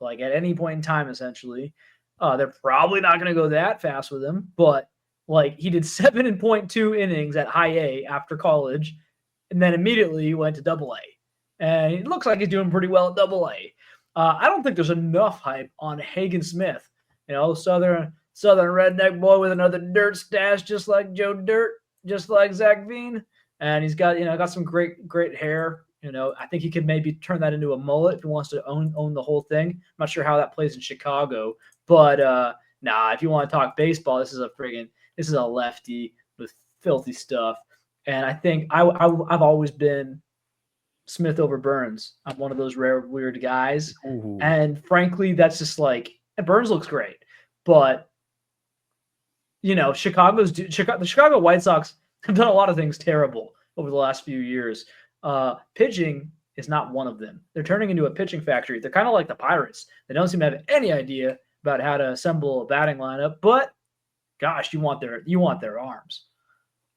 like at any point in time, essentially. They're probably not going to go that fast with him, but like he did 7.2 innings at high A after college, and then immediately went to AA. And it looks like he's doing pretty well at AA. I don't think there's enough hype on Hagen Smith. Southern redneck boy with another dirt stash, just like Joe Dirt, just like Zach Veen. And he's got some great hair. I think he could maybe turn that into a mullet if he wants to own the whole thing. I'm not sure how that plays in Chicago, but if you want to talk baseball, this is a lefty with filthy stuff. And I think I've always been Smith over Burns. I'm one of those rare weird guys. Ooh. And frankly, that's just like Burns looks great, but the Chicago White Sox have done a lot of things terrible over the last few years. Pitching is not one of them. They're turning into a pitching factory. They're kind of like the Pirates. They don't seem to have any idea about how to assemble a batting lineup, but gosh, you want their arms.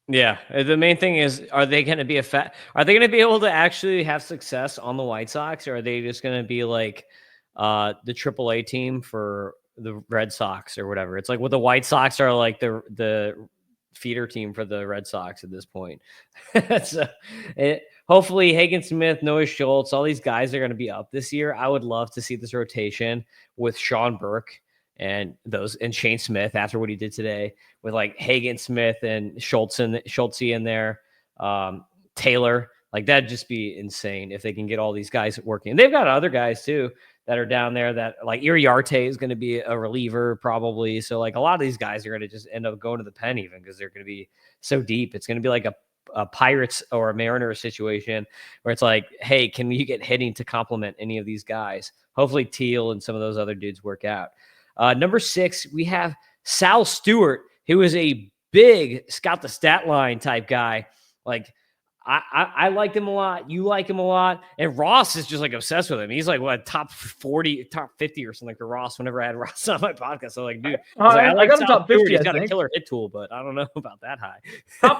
Yeah, the main thing is, are they going to be able to actually have success on the White Sox, or are they just going to be like the AAA team for the Red Sox or whatever? It's like the White Sox are like the feeder team for the Red Sox at this point. So hopefully Hagen Smith, Noah Schultz, all these guys are going to be up this year. I would love to see this rotation with Sean Burke and Shane Smith after what he did today, with like Hagen Smith and Schultz in there, Taylor. Like that'd just be insane if they can get all these guys working. And they've got other guys too. that are down there that like Iriarte is going to be a reliever probably. So like a lot of these guys are going to just end up going to the pen even because they're going to be so deep. It's going to be like a Pirates or a Mariners situation where it's like, hey, can you get hitting to complement any of these guys? Hopefully Teal and some of those other dudes work out. Number 6, we have Sal Stewart, who is a big scout the stat line type guy. Like I liked him a lot. You like him a lot. And Ross is just like obsessed with him. He's like, what, top 40, top 50 or something like Ross whenever I had Ross on my podcast. So like, dude, I like got him top 50. He's got a killer hit tool, but I don't know about that high.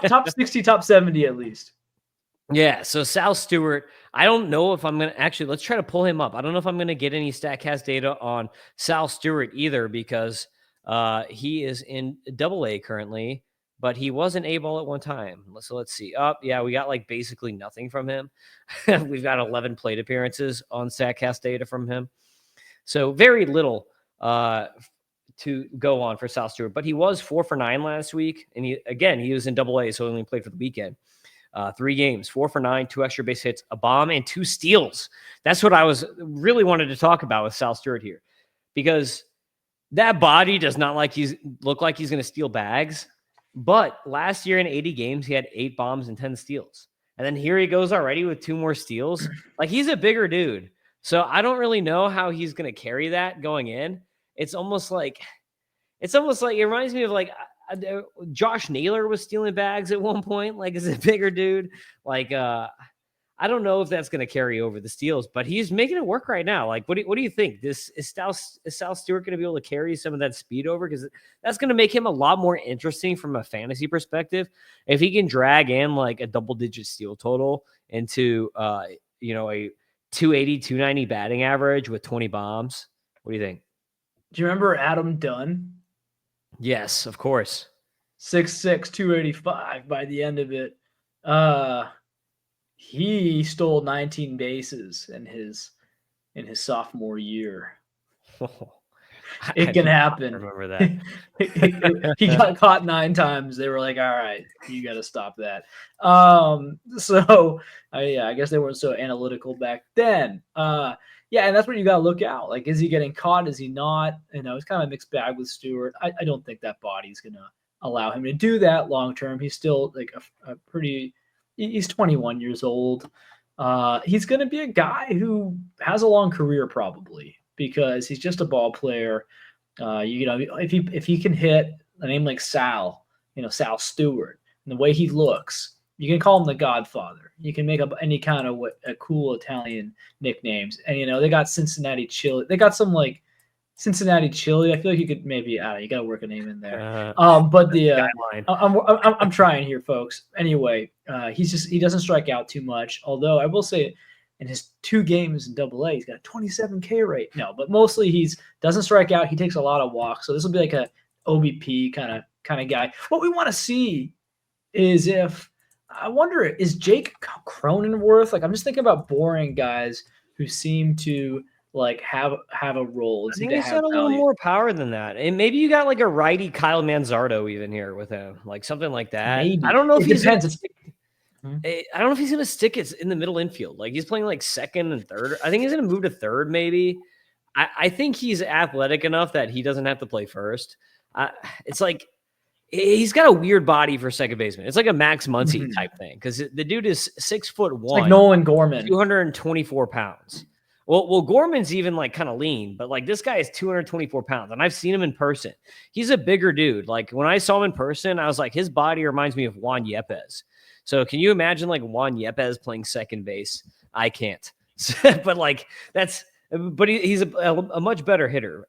top 60, top 70 at least. Yeah. So Sal Stewart, I don't know if I'm going to actually, let's try to pull him up. I don't know if I'm going to get any StatCast data on Sal Stewart either because he is in AA currently. But he was an A-ball at one time. So let's see. Yeah, we got like basically nothing from him. We've got 11 plate appearances on StatCast data from him. So very little to go on for Sal Stewart. But he was 4 for 9 last week. And he was in AA, so he only played for the weekend. 3 games, 4 for 9, 2 extra base hits, a bomb, and 2 steals. That's what I was really wanted to talk about with Sal Stewart here. Because that body does not look like he's going to steal bags. But last year in 80 games, he had 8 bombs and 10 steals. And then here he goes already with 2 more steals. Like, he's a bigger dude. So I don't really know how he's going to carry that going in. It's almost like it reminds me of like Josh Naylor was stealing bags at one point. Like, is a bigger dude. Like, I don't know if that's going to carry over the steals, but he's making it work right now. Like, what do you think? Is Sal Stewart going to be able to carry some of that speed over? Because that's going to make him a lot more interesting from a fantasy perspective. If he can drag in like a double-digit steal total into a 280, 290 batting average with 20 bombs, what do you think? Do you remember Adam Dunn? Yes, of course. 6'6", 285 by the end of it. He stole 19 bases in his sophomore year. It can happen. I remember that. He got caught 9 times. They were like, all right, you got to stop that. I guess they weren't so analytical back then. Yeah, and that's what you got to look out. Like, is he getting caught? Is he not? It's kind of a mixed bag with Stewart. I don't think that body's going to allow him to do that long term. He's still like a pretty – he's 21 years old. He's going to be a guy who has a long career probably because he's just a ball player. If he can hit a name like Sal Stewart, and the way he looks, you can call him the Godfather. You can make up any kind of a cool Italian nicknames. And, they got Cincinnati Chili. They got some like Cincinnati Chili. I feel like you could maybe, you got to work a name in there. But I'm trying here, folks. Anyway, he doesn't strike out too much. Although I will say in his 2 games in AA, he's got a 27 K rate. No, but mostly he doesn't strike out. He takes a lot of walks. So this will be like a OBP kind of guy. What we want to see is is Jake Cronenworth? Like, I'm just thinking about boring guys who seem to like have a role. I think he's got a little more power than that. And maybe you got like a righty Kyle Manzardo even here with him, like something like that. Maybe. I don't know if he's depends. I don't know if he's going to stick it in the middle infield. Like, he's playing like second and third. I think he's going to move to third maybe. I think he's athletic enough that he doesn't have to play first. It's like he's got a weird body for second baseman. It's like a Max Muncy type thing because the dude is 6'1", like Nolan Gorman, 224 pounds. Well, Gorman's even like kind of lean, but like this guy is 224 pounds, and I've seen him in person. He's a bigger dude. Like, when I saw him in person, I was like, his body reminds me of Juan Yepes. So can you imagine like Juan Yepes playing second base? I can't, but like he's a much better hitter.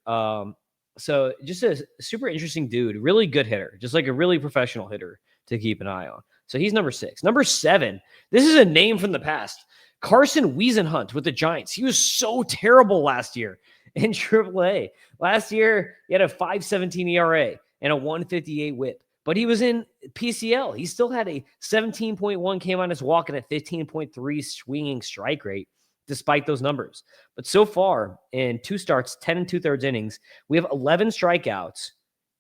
So just a super interesting dude, really good hitter, just like a really professional hitter to keep an eye on. So he's number 6. Number 7, this is a name from the past. Carson Wiesenhunt with the Giants. He was so terrible last year in AAA. Last year, he had a 5.17 ERA and a 158 whip. But he was in PCL. He still had a 17.1 K minus walk and a 15.3 swinging strike rate, despite those numbers. But so far, in 2 starts, 10 and 2/3 innings, we have 11 strikeouts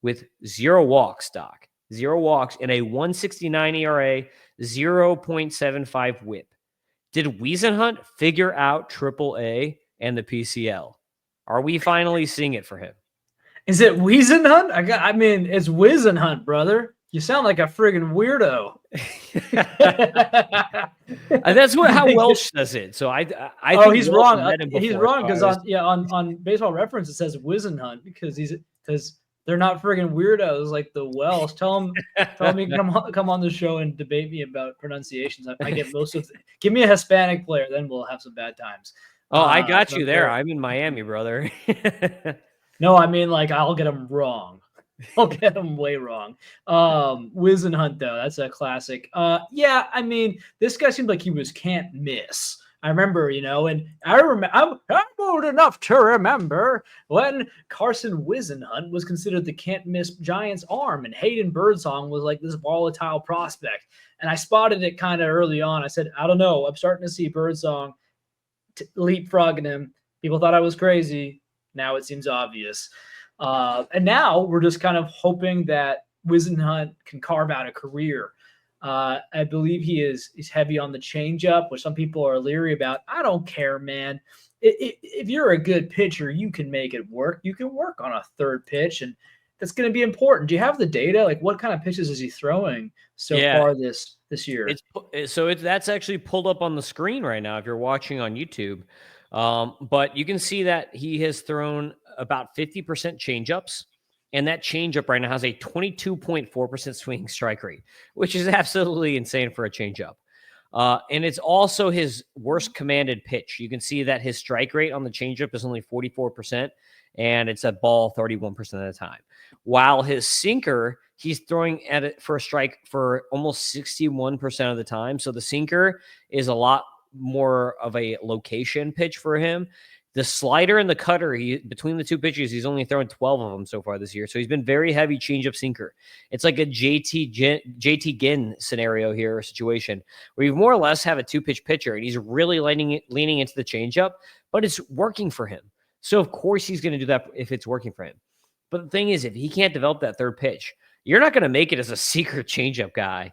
with 0 walks, Doc. 0 walks and a 169 ERA, 0.75 whip. Did Wiesenhunt figure out AAA and the PCL? Are we finally seeing it for him? Is it Hunt? I mean, it's Hunt, brother. You sound like a friggin' weirdo. That's how Welsh says it. So I Oh, think he's Welsh wrong. met him before. He's wrong So because on Baseball Reference it says Hunt because they're not friggin' weirdos like the Welsh. Tell him you can come on the show and debate me about pronunciations. I get most of. Give me a Hispanic player, then we'll have some bad times. Oh, I got you from there. I'm in Miami, brother. No, I mean like I'll get them wrong. I'll get them way wrong. Hunt though, that's a classic. Yeah, I mean this guy seemed like he was can't miss. I remember, and I'm old enough to remember when Carson Hunt was considered the can't miss Giants arm, and Hayden Birdsong was like this volatile prospect. And I spotted it kind of early on. I said, I don't know. I'm starting to see Birdsong leapfrogging him. People thought I was crazy. Now it seems obvious. And now we're just kind of hoping that Hunt can carve out a career. I believe he's heavy on the changeup, which some people are leery about. I don't care, man. If you're a good pitcher, you can make it work. You can work on a third pitch, and that's going to be important. Do you have the data? Like, what kind of pitches is he throwing so far this year? That's actually pulled up on the screen right now if you're watching on YouTube. But you can see that he has thrown about 50% changeups, and that changeup right now has a 22.4% swinging strike rate, which is absolutely insane for a changeup. And it's also his worst commanded pitch. You can see that his strike rate on the changeup is only 44%, and it's a ball 31% of the time. While his sinker, he's throwing at it for a strike for almost 61% of the time. So the sinker is a lot more of a location pitch for him. The slider and the cutter, between the two pitches, he's only thrown 12 of them so far this year. So he's been very heavy changeup sinker. It's like a JT Ginn scenario here, situation where you more or less have a two-pitch pitcher, and he's really leaning into the changeup, but it's working for him. So of course he's going to do that if it's working for him. But the thing is, if he can't develop that third pitch, you're not going to make it as a secret changeup guy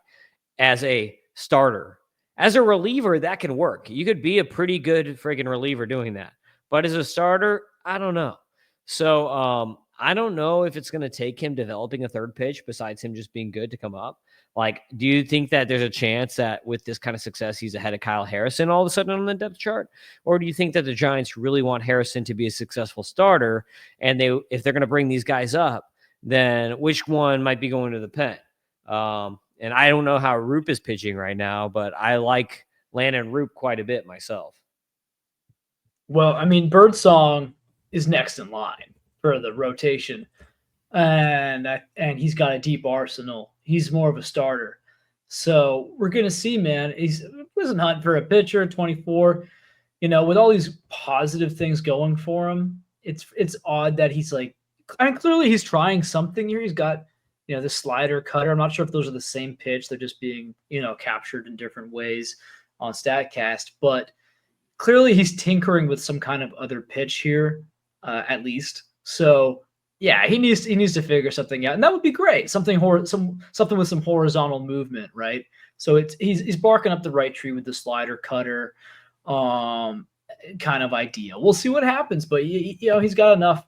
as a starter. As a reliever, that can work. You could be a pretty good friggin' reliever doing that. But as a starter, I don't know. So I don't know if it's going to take him developing a third pitch besides him just being good to come up. Like, do you think that there's a chance that with this kind of success, he's ahead of Kyle Harrison all of a sudden on the depth chart? Or do you think that the Giants really want Harrison to be a successful starter? And if they're going to bring these guys up, then which one might be going to the pen? And I don't know how Roop is pitching right now, but I like Landon Roop quite a bit myself. Well, I mean, Birdsong is next in line for the rotation, and he's got a deep arsenal. He's more of a starter, so we're gonna see, man. He's wasn't hunting for a pitcher, 24. With all these positive things going for him, it's odd that he's like, I mean, clearly he's trying something here. He's got the slider, cutter. I'm not sure if those are the same pitch. They're just being captured in different ways on Statcast, but clearly he's tinkering with some kind of other pitch here, at least. So yeah, he needs to figure something out, and that would be great. Something with some horizontal movement, right? So he's barking up the right tree with the slider, cutter, kind of idea. We'll see what happens, but he's got enough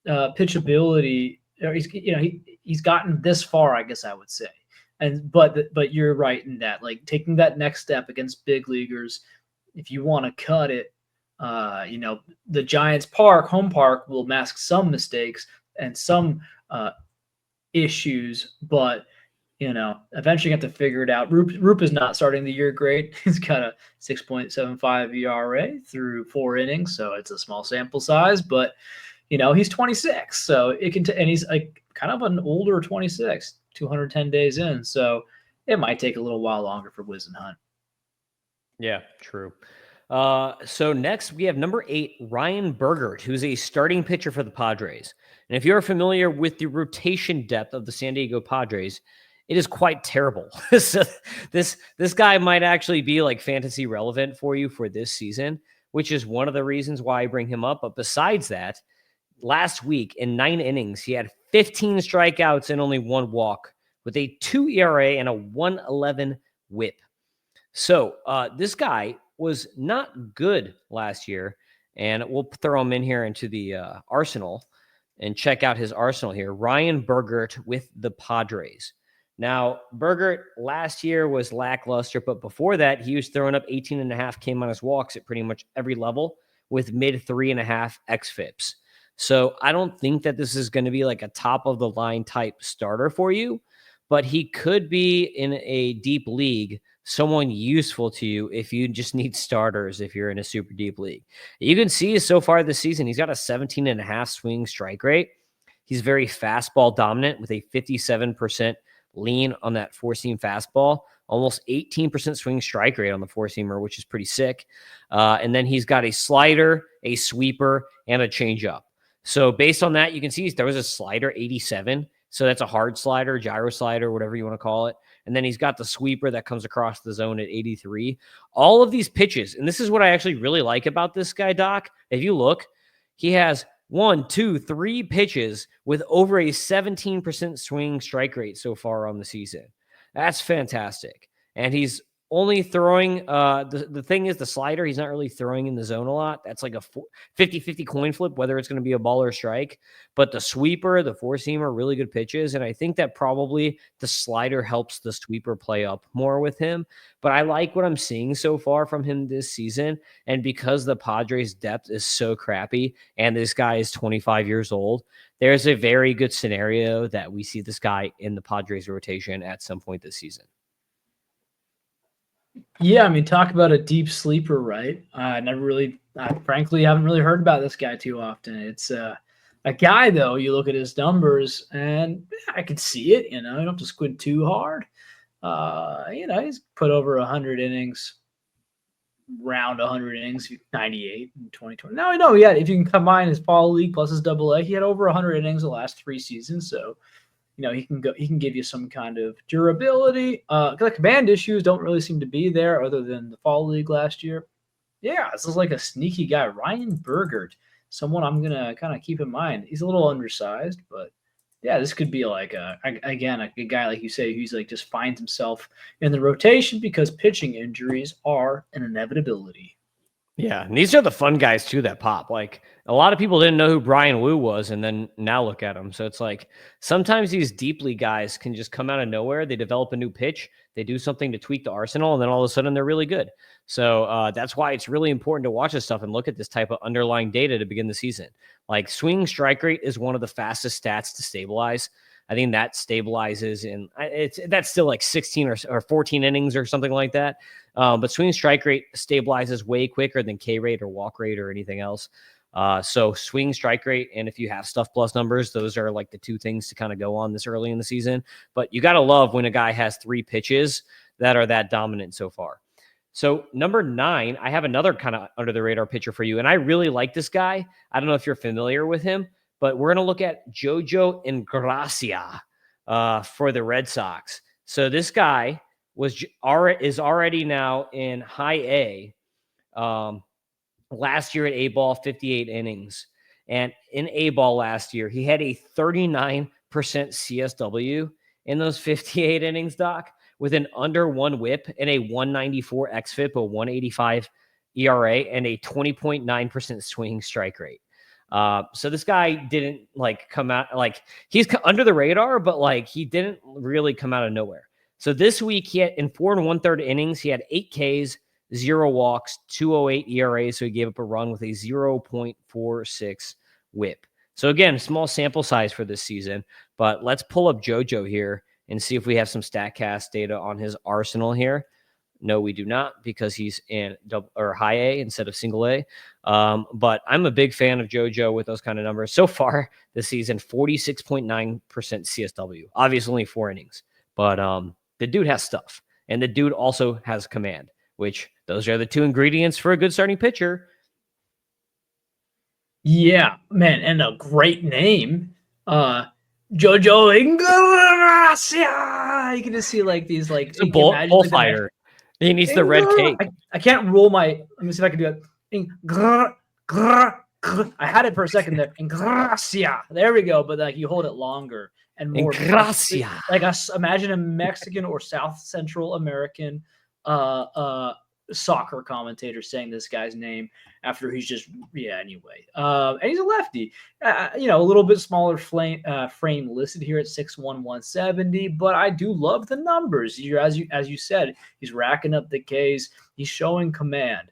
pitchability. He's gotten this far, I guess I would say. But you're right in that, like, taking that next step against big leaguers. If you want to cut it, the Giants' home park will mask some mistakes and some issues, but eventually you have to figure it out. Roop is not starting the year great. He's got a 6.75 ERA through 4 innings, so it's a small sample size, but he's 26, so it can and he's like kind of an older 26, 210 days in, so it might take a little while longer for Hunt. Yeah, true. So next we have number 8, Ryan Bergert, who's a starting pitcher for the Padres. And if you're familiar with the rotation depth of the San Diego Padres, it is quite terrible. So this guy might actually be like fantasy relevant for you for this season, which is one of the reasons why I bring him up. But besides that, last week in 9 innings, he had 15 strikeouts and only 1 walk with a 2 ERA and a 1.11 WHIP. So this guy was not good last year, and we'll throw him in here into the arsenal and check out his arsenal here. Ryan Bergert with the Padres. Now, Bergert last year was lackluster, but before that, he was throwing up 18.5 K minus walks at pretty much every level with mid 3.5 xFIPs. So I don't think that this is going to be like a top of the line type starter for you, but he could be in a deep league, someone useful to you if you just need starters, if you're in a super deep league. You can see so far this season, he's got a 17.5 swing strike rate. He's very fastball dominant with a 57% lean on that four-seam fastball, almost 18% swing strike rate on the four-seamer, which is pretty sick. And then he's got a slider, a sweeper, and a changeup. So based on that, you can see there was a slider 87. So that's a hard slider, gyro slider, whatever you want to call it. And then he's got the sweeper that comes across the zone at 83. All of these pitches, and this is what I actually really like about this guy, Doc. If you look, he has 1, 2, 3 pitches with over a 17% swing strike rate so far on the season. That's fantastic. And he's only throwing, the thing is the slider, he's not really throwing in the zone a lot. That's like a 50-50 coin flip, whether it's going to be a ball or a strike. But the sweeper, the four-seamer, really good pitches. And I think that probably the slider helps the sweeper play up more with him. But I like what I'm seeing so far from him this season. And because the Padres' depth is so crappy and this guy is 25 years old, there's a very good scenario that we see this guy in the Padres rotation at some point this season. Yeah, I mean, talk about a deep sleeper, right? I frankly haven't really heard about this guy too often. It's a guy, though, you look at his numbers, and I could see it, you don't have to squint too hard. He's put over 100 innings, around 100 innings, 98 in 2020. Now, I know, yeah, if you can combine his fall league plus his AA, he had over 100 innings the last 3 seasons, so he can give you some kind of durability. The command issues don't really seem to be there other than the fall league last year. Yeah, this is like a sneaky guy. Ryan Bergert, someone I'm going to kind of keep in mind. He's a little undersized, but yeah, this could be like a guy, like you say, who's like just finds himself in the rotation because pitching injuries are an inevitability. Yeah, and these are the fun guys too that pop. Like a lot of people didn't know who Brian Wu was, and then now look at him. So it's like sometimes these deep league guys can just come out of nowhere. They develop a new pitch, they do something to tweak the arsenal, and then all of a sudden they're really good. So that's why it's really important to watch this stuff and look at this type of underlying data to begin the season. Like swing strike rate is one of the fastest stats to stabilize. I think that stabilizes that's still like 16 or 14 innings or something like that. But swing strike rate stabilizes way quicker than K rate or walk rate or anything else. So swing strike rate, and if you have stuff plus numbers, those are like the two things to kind of go on this early in the season. But you got to love when a guy has 3 pitches that are that dominant so far. So number 9, I have another kind of under the radar pitcher for you. And I really like this guy. I don't know if you're familiar with him, but we're going to look at Jojo Ingracia for the Red Sox. So this guy is already now in high A. Last year at A-ball, 58 innings. And in A-ball last year, he had a 39% CSW in those 58 innings, Doc, with an under 1 whip and a 194 xFIP, a 185 ERA, and a 20.9% swing strike rate. So this guy didn't come out he's under the radar, but he didn't really come out of nowhere. So this week he had in 4 1/3 innings, he had 8 Ks, 0 walks, 2.08 ERA. So he gave up a run with a 0.46 whip. So again, small sample size for this season, but let's pull up JoJo here and see if we have some StatCast data on his arsenal here. No, we do not, because he's in high A instead of single A. But I'm a big fan of JoJo with those kind of numbers. So far this season, 46.9% CSW. Obviously only 4 innings. But the dude has stuff. And the dude also has command, which those are the 2 ingredients for a good starting pitcher. Yeah, man, and a great name. Jojo Ingracia. You can just see these it's a bullfighter. He needs the red cake. I can't roll my. Let me see if I can do it. I had it for a second there. Ingracia. There we go. But you hold it longer and more. Ingracia. Imagine a Mexican or South Central American soccer commentator saying this guy's name after he's just anyway. And he's a lefty. A little bit smaller frame listed here at 6'1", 170, but I do love the numbers. As you said, he's racking up the Ks. He's showing command.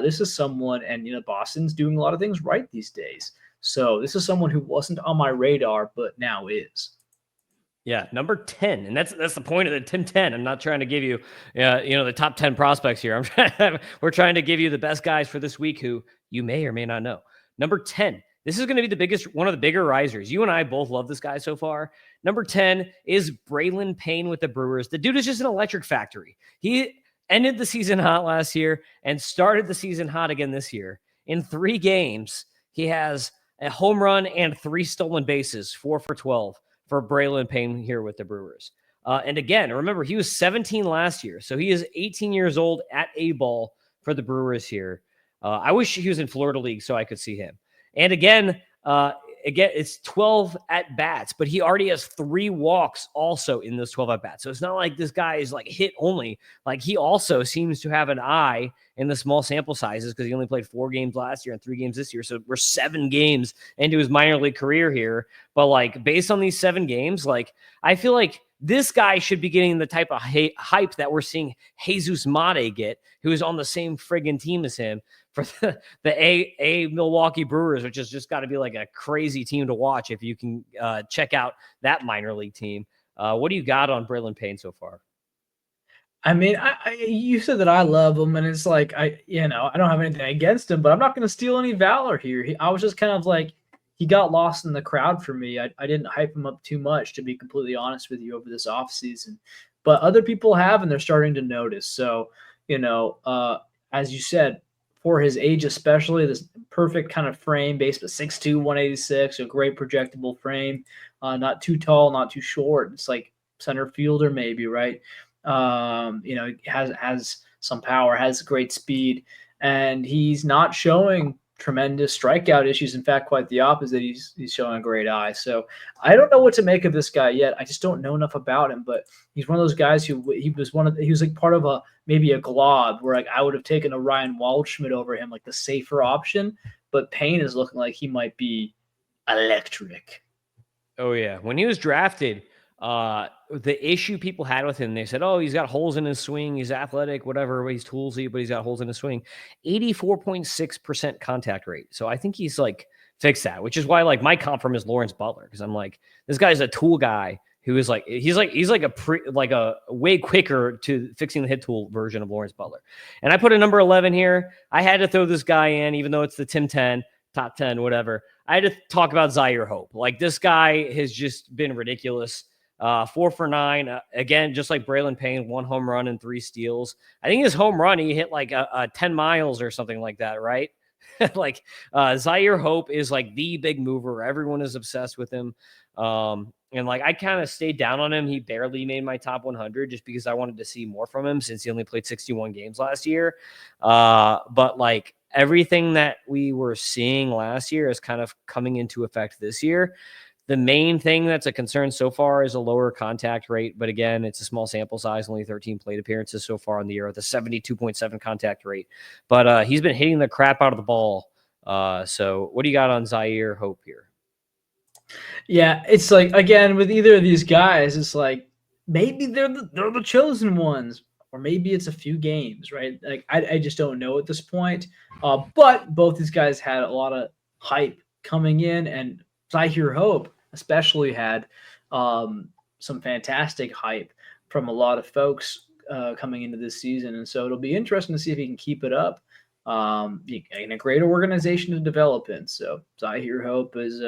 This is someone, and Boston's doing a lot of things right these days. So this is someone who wasn't on my radar, but now is. Yeah, number 10, and that's the point of the Tim 10. I'm not trying to give you, the top 10 prospects here. We're trying to give you the best guys for this week who you may or may not know. Number 10, this is going to be one of the bigger risers. You and I both love this guy so far. Number 10 is Braylon Payne with the Brewers. The dude is just an electric factory. He ended the season hot last year and started the season hot again this year. In 3 games, he has a home run and 3 stolen bases, 4 for 12. For Braylon Payne here with the Brewers. And again, remember, he was 17 last year. So he is 18 years old at Aceball for the Brewers here. I wish he was in Florida League so I could see him. And again, it's 12 at-bats, but he already has 3 walks also in those 12 at-bats. So it's not like this guy is like hit only. Like he also seems to have an eye in the small sample sizes because he only played 4 games last year and 3 games this year. So we're 7 games into his minor league career here. But like based on these 7 games, like I feel like this guy should be getting the type of hype that we're seeing Jesus Mate get, who is on the same friggin' team as him for the Milwaukee Brewers, which has just got to be like a crazy team to watch if you can check out that minor league team. What do you got on Braylon Payne so far? I mean, you said that I love him, and it's like I don't have anything against him, but I'm not going to steal any valor here. I was just kind of like he got lost in the crowd for me. I didn't hype him up too much, to be completely honest with you, over this offseason. But other people have, and they're starting to notice. So, as you said, for his age especially, this perfect kind of frame, based at 6'2", 186, a great projectable frame, not too tall, not too short. It's like center fielder maybe, right? Has some power, has great speed, and he's not showing tremendous strikeout issues. In fact, quite the opposite. He's showing a great eye. So I don't know what to make of this guy yet. I just don't know enough about him. But he's one of those guys who he was like part of maybe a glob where like I would have taken a Ryan Waldschmidt over him, like the safer option. But Payne is looking like he might be electric. Oh yeah, when he was drafted, the issue people had with him, they said, oh, he's got holes in his swing, he's athletic, whatever, he's toolsy, but he's got holes in his swing. 84.6% contact rate. So I think he's like fixed that, which is why like my comp from is Lawrence Butler, because I'm like, this guy's a tool guy who is like he's like a way quicker to fixing the hit tool version of Lawrence Butler. And I put a number 11 here. I had to throw this guy in, even though it's the Tim 10, top 10, whatever. I had to talk about Zaire Hope. Like this guy has just been ridiculous. 4 for 9. Again, just like Braylon Payne, 1 home run and 3 steals. I think his home run, he hit like a 10 miles or something like that, right? Like Zaire Hope is like the big mover. Everyone is obsessed with him. And like I kind of stayed down on him. He barely made my top 100 just because I wanted to see more from him since he only played 61 games last year. But like everything that we were seeing last year is kind of coming into effect this year. The main thing that's a concern so far is a lower contact rate. But again, it's a small sample size, only 13 plate appearances so far in the year with a 72.7 contact rate. But he's been hitting the crap out of the ball. So what do you got on Zaire Hope here? Yeah, it's like, again, with either of these guys, it's like maybe they're the chosen ones, or maybe it's a few games, right? Like I just don't know at this point. But both these guys had a lot of hype coming in, and Zaire Hope especially had some fantastic hype from a lot of folks coming into this season. And so it'll be interesting to see if he can keep it up in a great organization to develop in. So Zaire Hope is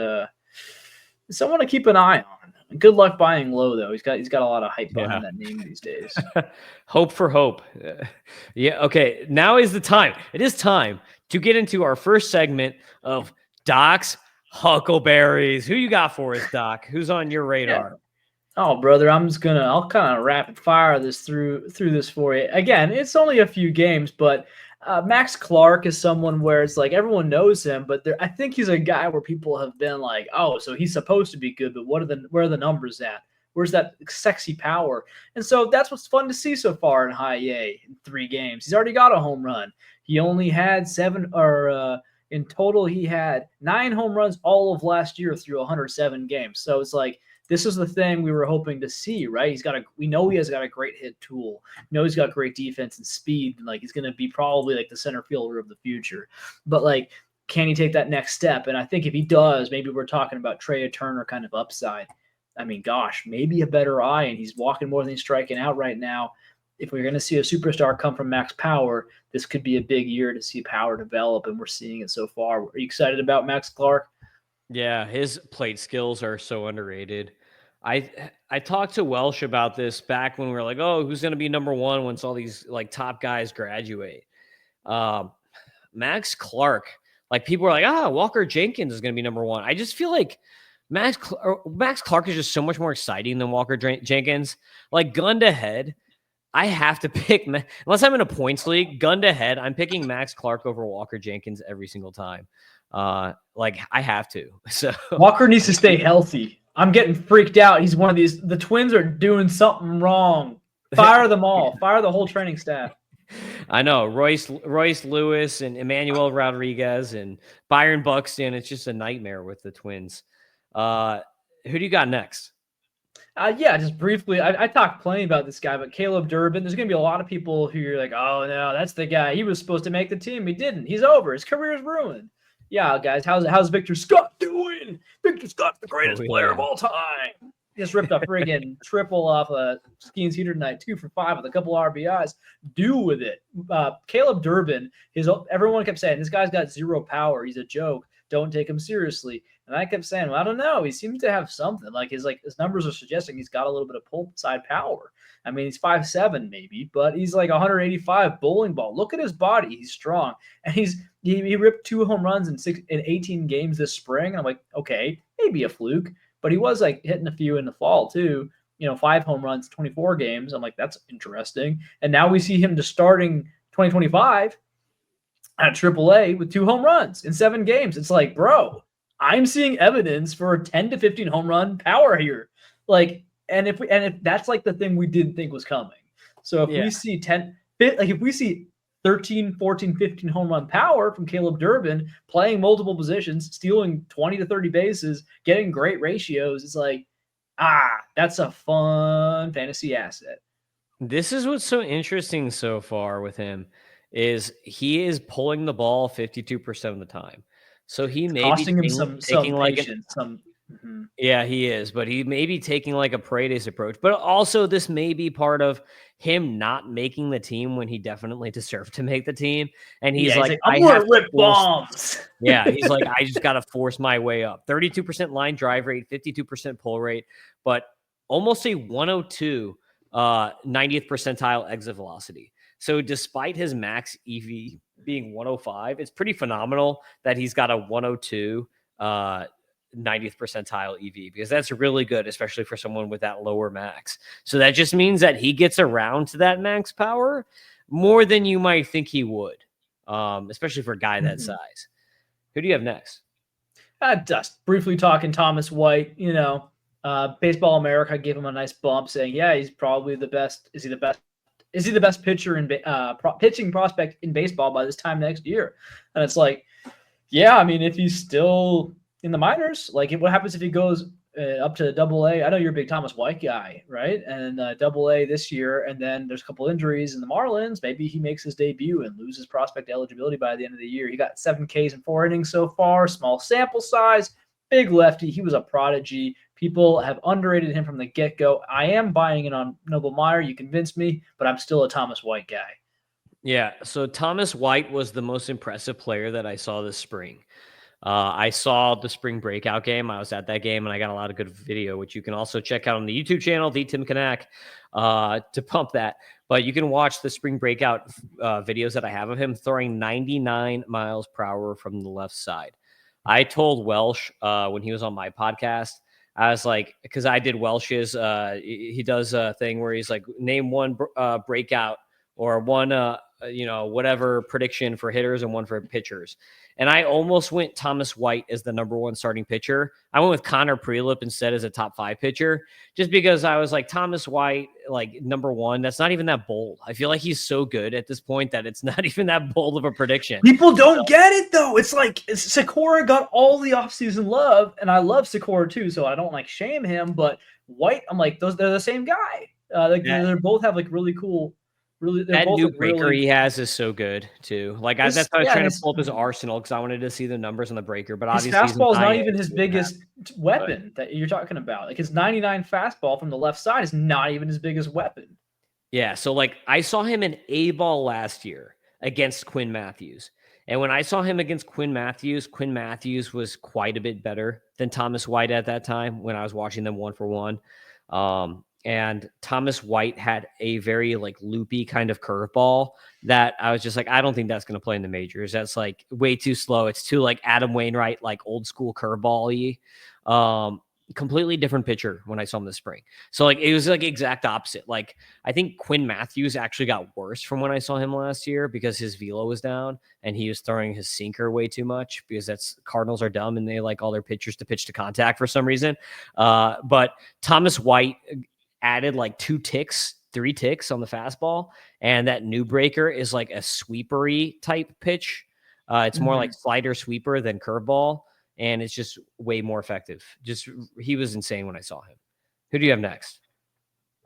someone to keep an eye on. Good luck buying low, though. He's got a lot of hype behind that name these days. Hope for Hope. Yeah, okay. Now is the time. It is time to get into our first segment of Doc's Huckleberries. Who you got for us, Doc? Who's on your radar? Yeah. Oh, brother, I'll kind of rapid fire this through this for you. Again, it's only a few games, but Max Clark is someone where it's like everyone knows him, but I think he's a guy where people have been like, oh, so he's supposed to be good, but where are the numbers at? Where's that sexy power? And so that's what's fun to see so far in high A in 3 games. He's already got a home run. He only had in total, he had 9 home runs all of last year through 107 games. So it's like, this is the thing we were hoping to see, right? We know he has got a great hit tool. We know he's got great defense and speed. And like, he's going to be probably like the center fielder of the future. But like, can he take that next step? And I think if he does, maybe we're talking about Trey Turner kind of upside. I mean, gosh, maybe a better eye, and he's walking more than he's striking out right now. If we're going to see a superstar come from Max Power, this could be a big year to see power develop, and we're seeing it so far. Are you excited about Max Clark? Yeah, his plate skills are so underrated. I talked to Welsh about this back when we were like, oh, who's going to be number one once all these like top guys graduate? Um, Max Clark, like people are like, Walker Jenkins is going to be number one. I just feel like Max Clark is just so much more exciting than Walker Jenkins. Like gun to head, I have to pick, unless I'm in a points league, gun to head, I'm picking Max Clark over Walker Jenkins every single time. Like I have to. So Walker needs to stay healthy. I'm getting freaked out. He's one of these. The Twins are doing something wrong. Fire them all. Fire the whole training staff. I know Royce Lewis and Emmanuel Rodriguez and Byron Buxton. It's just a nightmare with the Twins. Who do you got next? Yeah, just briefly, I talked plenty about this guy, but Caleb Durbin, there's going to be a lot of people who are like, oh, no, that's the guy. He was supposed to make the team. He didn't. He's over. His career is ruined. Yeah, guys, how's Victor Scott doing? Victor Scott's the greatest player of all time. Just ripped a friggin' triple off a Skeens heater tonight, 2 for 5 with a couple RBIs. Do with it. Caleb Durbin, everyone kept saying, this guy's got zero power. He's a joke. Don't take him seriously. And I kept saying, well, I don't know. He seems to have something. Like his numbers are suggesting he's got a little bit of pull side power. I mean, he's 5'7" maybe, but he's like 185 bowling ball. Look at his body. He's strong. And he ripped 2 home runs in 18 games this spring. And I'm like, okay, maybe a fluke. But he was like hitting a few in the fall too. 5 home runs, 24 games. I'm like, that's interesting. And now we see him just starting 2025 at AAA with 2 home runs in 7 games. It's like, bro, I'm seeing evidence for 10 to 15 home run power here. Like, and if that's like the thing we didn't think was coming. So if we see 13, 14, 15 home run power from Caleb Durbin, playing multiple positions, stealing 20 to 30 bases, getting great ratios, it's like, that's a fun fantasy asset. This is what's so interesting so far with him is he is pulling the ball 52% of the time. So he may costing be him some patience, Yeah, he is, but he may be taking like a Paredes approach. But also, this may be part of him not making the team when he definitely deserved to make the team. And he's like, I'm going to rip bombs. Yeah, he's like, I just got to force my way up. 32% line drive rate, 52% pull rate, but almost a 102 90th percentile exit velocity. So despite his max EV being 105, it's pretty phenomenal that he's got a 102 90th percentile EV, because that's really good, especially for someone with that lower max. So that just means that he gets around to that max power more than you might think he would, especially for a guy that size. Who do you have next? Just briefly talking Thomas White, Baseball America gave him a nice bump saying, yeah, he's probably the best. Is he the best? Is he the best pitcher in pitching prospect in baseball by this time next year? And it's like, yeah, I mean, if he's still in the minors, like what happens if he goes up to AA? I know you're a big Thomas White guy, right? And AA this year, and then there's a couple injuries in the Marlins. Maybe he makes his debut and loses prospect eligibility by the end of the year. He got 7 Ks in 4 innings so far, small sample size, big lefty. He was a prodigy. People have underrated him from the get-go. I am buying it on Noble Meyer. You convinced me, but I'm still a Thomas White guy. Yeah, so Thomas White was the most impressive player that I saw this spring. I saw the spring breakout game. I was at that game, and I got a lot of good video, which you can also check out on the YouTube channel, the Tim Kanak, to pump that. But you can watch the spring breakout videos that I have of him throwing 99 miles per hour from the left side. I told Welsh when he was on my podcast, I was like, because I did Welsh's, he does a thing where he's like, name one breakout or one whatever prediction for hitters and one for pitchers. And I almost went Thomas White as the number one starting pitcher. I went with Connor Prelip instead as a top 5 pitcher, just because I was like, Thomas White, like number one, that's not even that bold. I feel like he's so good at this point that it's not even that bold of a prediction. People don't get it though. It's like Sakura got all the offseason love, and I love Sakura too, so I don't like shame him. But White, I'm like, they're the same guy. They both have like really cool. Really, that both new breaker he has is so good too. Like that's why I was trying to pull up his arsenal because I wanted to see the numbers on the breaker. But obviously, his fastball is not even his biggest weapon that you're talking about. Like his 99 fastball from the left side is not even his biggest weapon. Yeah, so like I saw him in A-ball last year against Quinn Matthews. And when I saw him against Quinn Matthews was quite a bit better than Thomas White at that time when I was watching them 1-for-1. And Thomas White had a very like loopy kind of curveball that I was just like, I don't think that's going to play in the majors. That's like way too slow. It's too like Adam Wainwright, like old school curveball-y. Completely different pitcher when I saw him this spring. So like it was like exact opposite. Like I think Quinn Matthews actually got worse from when I saw him last year because his velo was down and he was throwing his sinker way too much because Cardinals are dumb and they like all their pitchers to pitch to contact for some reason. But Thomas White added like 3 ticks on the fastball, and that new breaker is like a sweepery type pitch. It's more like slider sweeper than curveball. And it's just way more effective. He was insane when I saw him. Who do you have next?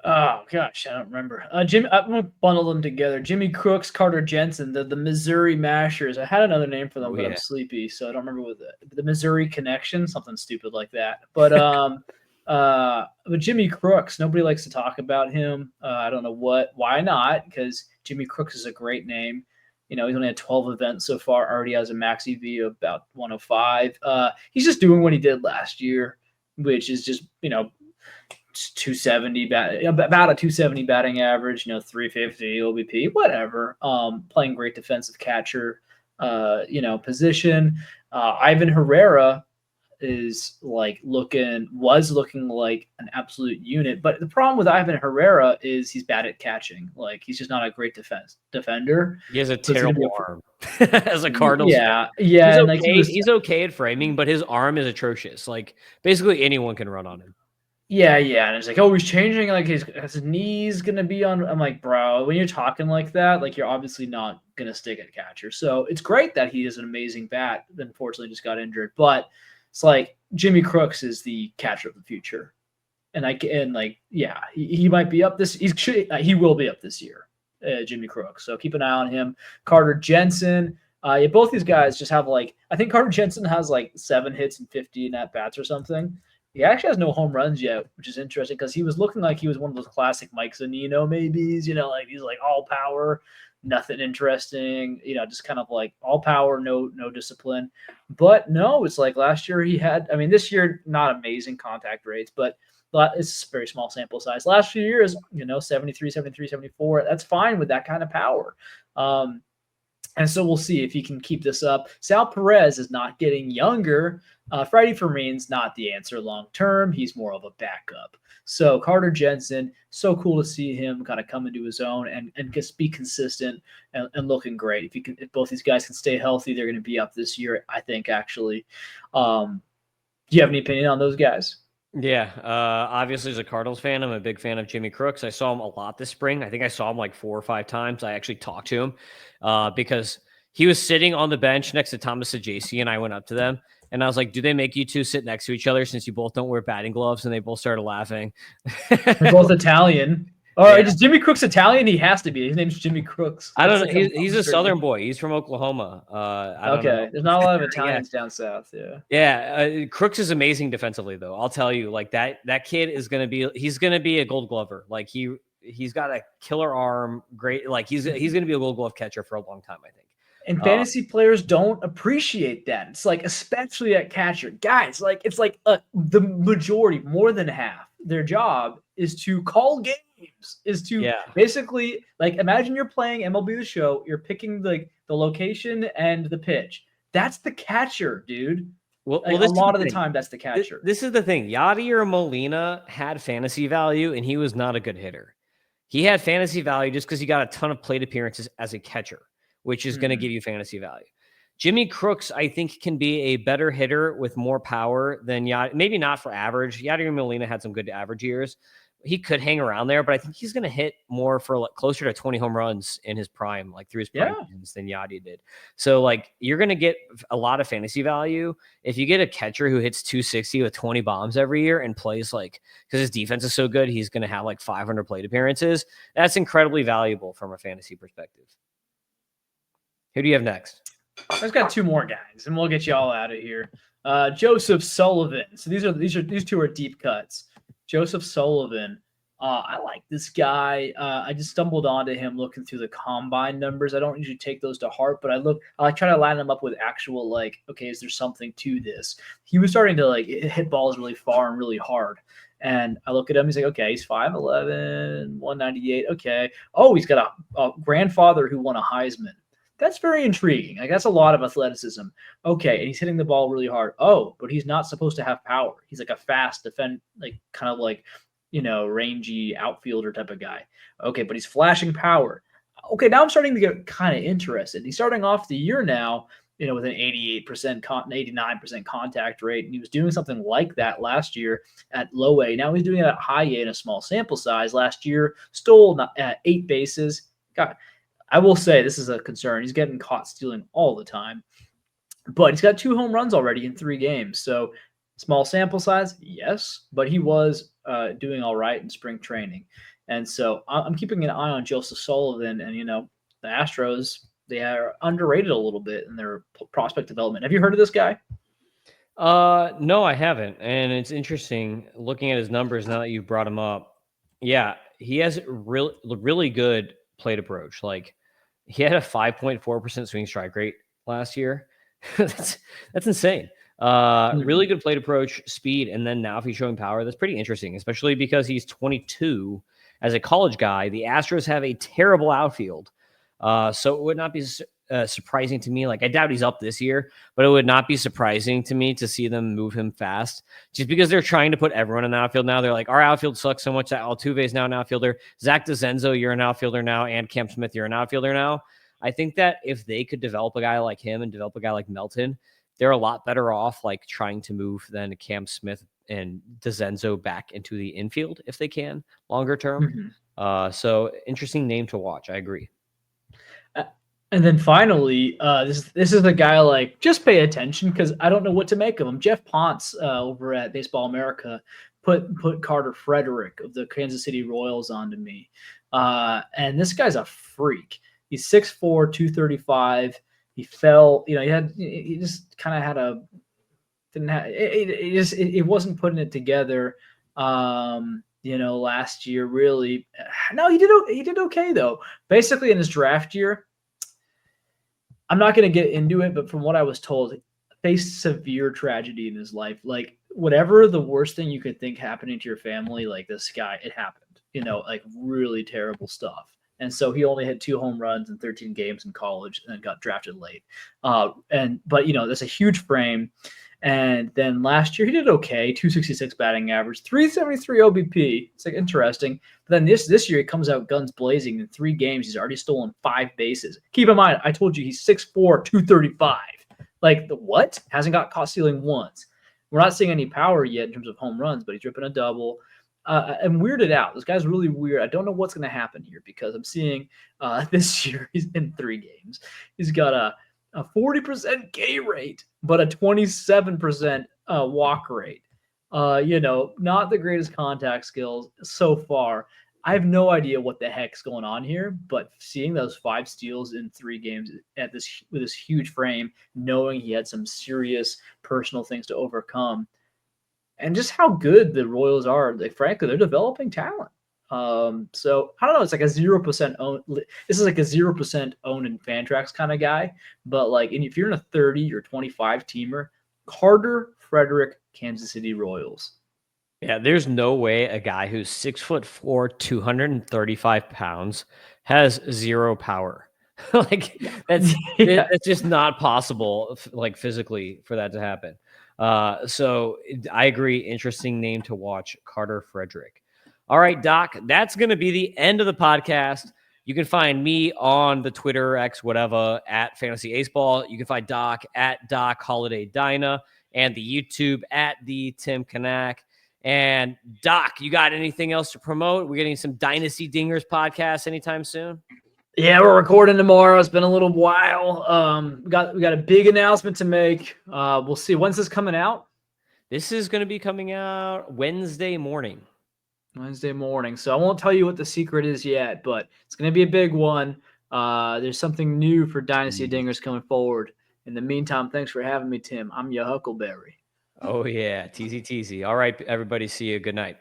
Oh gosh, I don't remember. Jim, I'm gonna bundle them together. Jimmy Crooks, Carter Jensen, the Missouri Mashers. I had another name for them, but I'm sleepy, so I don't remember what the Missouri Connection, something stupid like that. But but Jimmy Crooks, nobody likes to talk about him. I don't know why not? Because Jimmy Crooks is a great name. He's only had 12 events so far. Already has a max EV of about 105. He's just doing what he did last year, which is just 270 about a 270 batting average. 350 OBP, whatever. Playing great defensive catcher, position. Ivan Herrera was looking like an absolute unit. But the problem with Ivan Herrera is he's bad at catching. Like he's just not a great defender. He has a terrible arm as a Cardinals. Yeah. He's okay at framing, but his arm is atrocious. Like basically anyone can run on him. Yeah. And it's like, oh, he's changing. Like his knee's gonna be on. I'm like, bro, when you're talking like that, like you're obviously not gonna stick at catcher. So it's great that he is an amazing bat. Unfortunately, just got injured, but it's like Jimmy Crooks is the catcher of the future, he might be up this. He will be up this year, Jimmy Crooks. So keep an eye on him. Carter Jensen. Both these guys just have I think Carter Jensen has 7 hits and 50 at bats or something. He actually has no home runs yet, which is interesting because he was looking like he was one of those classic Mike Zunino maybes. He's like all power. Nothing interesting, just kind of like all power, no discipline. But no, it's like last year he had, this year, not amazing contact rates, but it's a very small sample size. Last few years, 73, 74, that's fine with that kind of power. And so we'll see if he can keep this up. Sal Perez is not getting younger. Freddie Fermin's not the answer long term. He's more of a backup. So Carter Jensen, so cool to see him kind of come into his own and just be consistent and looking great. If both these guys can stay healthy, they're going to be up this year, I think, actually. Do you have any opinion on those guys? Yeah, obviously as a Cardinals fan, I'm a big fan of Jimmy Crooks. I saw him a lot this spring. I think I saw him 4 or 5 times. I actually talked to him because he was sitting on the bench next to Thomas Saggese, and I went up to them. And I was like, do they make you two sit next to each other since you both don't wear batting gloves? And they both started laughing. They're both Italian. All right, is Jimmy Crooks Italian? He has to be. His name's Jimmy Crooks. I don't know. He's a Southern boy. He's from Oklahoma. Okay, there's not a lot of Italians down south. Yeah. Crooks is amazing defensively, though. I'll tell you, that kid is gonna be a Gold Glover. Like he's got a killer arm. Great. Like he's gonna be a Gold Glove catcher for a long time, I think. And fantasy players don't appreciate that. It's especially at catcher, guys. It's the majority, more than half, their job is to call games, basically imagine you're playing MLB The Show. You're picking the location and the pitch. That's the catcher, dude. Well, a lot of the time, that's the catcher. This is the thing. Yadier Molina had fantasy value, and he was not a good hitter. He had fantasy value just because he got a ton of plate appearances as a catcher, which is going to give you fantasy value. Jimmy Crooks, I think, can be a better hitter with more power than maybe not for average. Yadier Molina had some good average years. He could hang around there, but I think he's going to hit more for like closer to 20 home runs in his prime, like through his prime seasons than Yadi did. So like you're going to get a lot of fantasy value if you get a catcher who hits 260 with 20 bombs every year and plays like, because his defense is so good, he's going to have like 500 plate appearances. That's incredibly valuable from a fantasy perspective. Who do you have next? I've got two more guys, and we'll get you all out of here. Joseph Sullivan. So these two are deep cuts. Joseph Sullivan. I like this guy. I just stumbled onto him looking through the combine numbers. I don't usually take those to heart, but I try to line them up with actual, like, okay, is there something to this? He was starting to like hit balls really far and really hard. And I look at him, he's like, okay, he's 5'11", 198. Okay. Oh, he's got a grandfather who won a Heisman. That's very intriguing. Like, that's a lot of athleticism. Okay, and he's hitting the ball really hard. Oh, but he's not supposed to have power. He's like a fast kind of like, rangy outfielder type of guy. Okay, but he's flashing power. Okay, now I'm starting to get kind of interested. He's starting off the year now, with an 88%, 89% contact rate, and he was doing something like that last year at low A. Now he's doing it at high A in a small sample size. Last year, stole 8 bases. I will say this is a concern. He's getting caught stealing all the time, but he's got 2 home runs already in 3 games. So small sample size, yes, but he was doing all right in spring training. And so I'm keeping an eye on Joseph Sullivan, and, the Astros, they are underrated a little bit in their prospect development. Have you heard of this guy? No, I haven't. And it's interesting looking at his numbers now that you've brought him up. Yeah, he has really good plate approach. Like, he had a 5.4% swing strike rate last year. that's insane. Really good plate approach, speed, and then now if he's showing power, that's pretty interesting, especially because he's 22 as a college guy. The Astros have a terrible outfield. So it would not be surprising to me. Like, I doubt he's up this year, but it would not be surprising to me to see them move him fast, just because they're trying to put everyone in the outfield now. They're like, our outfield sucks so much that Altuve is now an outfielder. Zach DeZenzo, you're an outfielder now, and Cam Smith, you're an outfielder now. I think that if they could develop a guy like him and develop a guy like Melton, they're a lot better off like trying to move than Cam Smith and DeZenzo back into the infield if they can longer term. So interesting name to watch. I agree. And then finally, this is the guy, like, just pay attention because I don't know what to make of him. Jeff Ponce over at Baseball America put Carter Frederick of the Kansas City Royals onto me. And this guy's a freak. He's 6'4", 235. He fell, he just kind of had it wasn't putting it together. Last year, really. No, he did okay though. Basically in his draft year, I'm not going to get into it, but from what I was told, faced severe tragedy in his life. Like, whatever the worst thing you could think happening to your family, like this guy, it happened, like really terrible stuff. And so he only had 2 home runs in 13 games in college and got drafted late. But that's a huge frame. And then last year he did okay, 266 batting average, 373 OBP. It's like interesting. But then this year he comes out guns blazing. In 3 games, he's already stolen 5 bases. Keep in mind, I told you he's 6'4", 235. Like, the what? Hasn't got caught stealing once. We're not seeing any power yet in terms of home runs, but he's ripping a double. I'm weirded out. This guy's really weird. I don't know what's going to happen here because I'm seeing this year he's in 3 games. He's got a 40% K rate, but a 27% walk rate. Not the greatest contact skills so far. I have no idea what the heck's going on here, but seeing those 5 steals in 3 games with this huge frame, knowing he had some serious personal things to overcome, and just how good the Royals are, like, frankly, they're developing talent. So I don't know. It's like a 0% own. This is like a 0% own in Fantrax kind of guy. But like, and if you're in a 30 or 25 teamer, Carter Frederick, Kansas City Royals. Yeah, there's no way a guy who's 6'4", 235 pounds has 0 power. Like, that's just not possible, like, physically, for that to happen. So I agree. Interesting name to watch, Carter Frederick. All right, Doc, that's going to be the end of the podcast. You can find me on the Twitter, X, whatever, at Fantasy Aceball. You can find Doc at Doc Holiday Dyna and the YouTube at the Tim Kanak. And Doc, you got anything else to promote? We're getting some Dynasty Dingers podcast anytime soon? Yeah, we're recording tomorrow. It's been a little while. We got a big announcement to make. We'll see. When's this coming out? This is going to be coming out Wednesday morning. Wednesday morning. So I won't tell you what the secret is yet, but it's going to be a big one. There's something new for Dynasty Dingers coming forward. In the meantime, thanks for having me, Tim. I'm your Huckleberry. Oh, yeah. Teasy, teasy. All right, everybody. See you. Good night.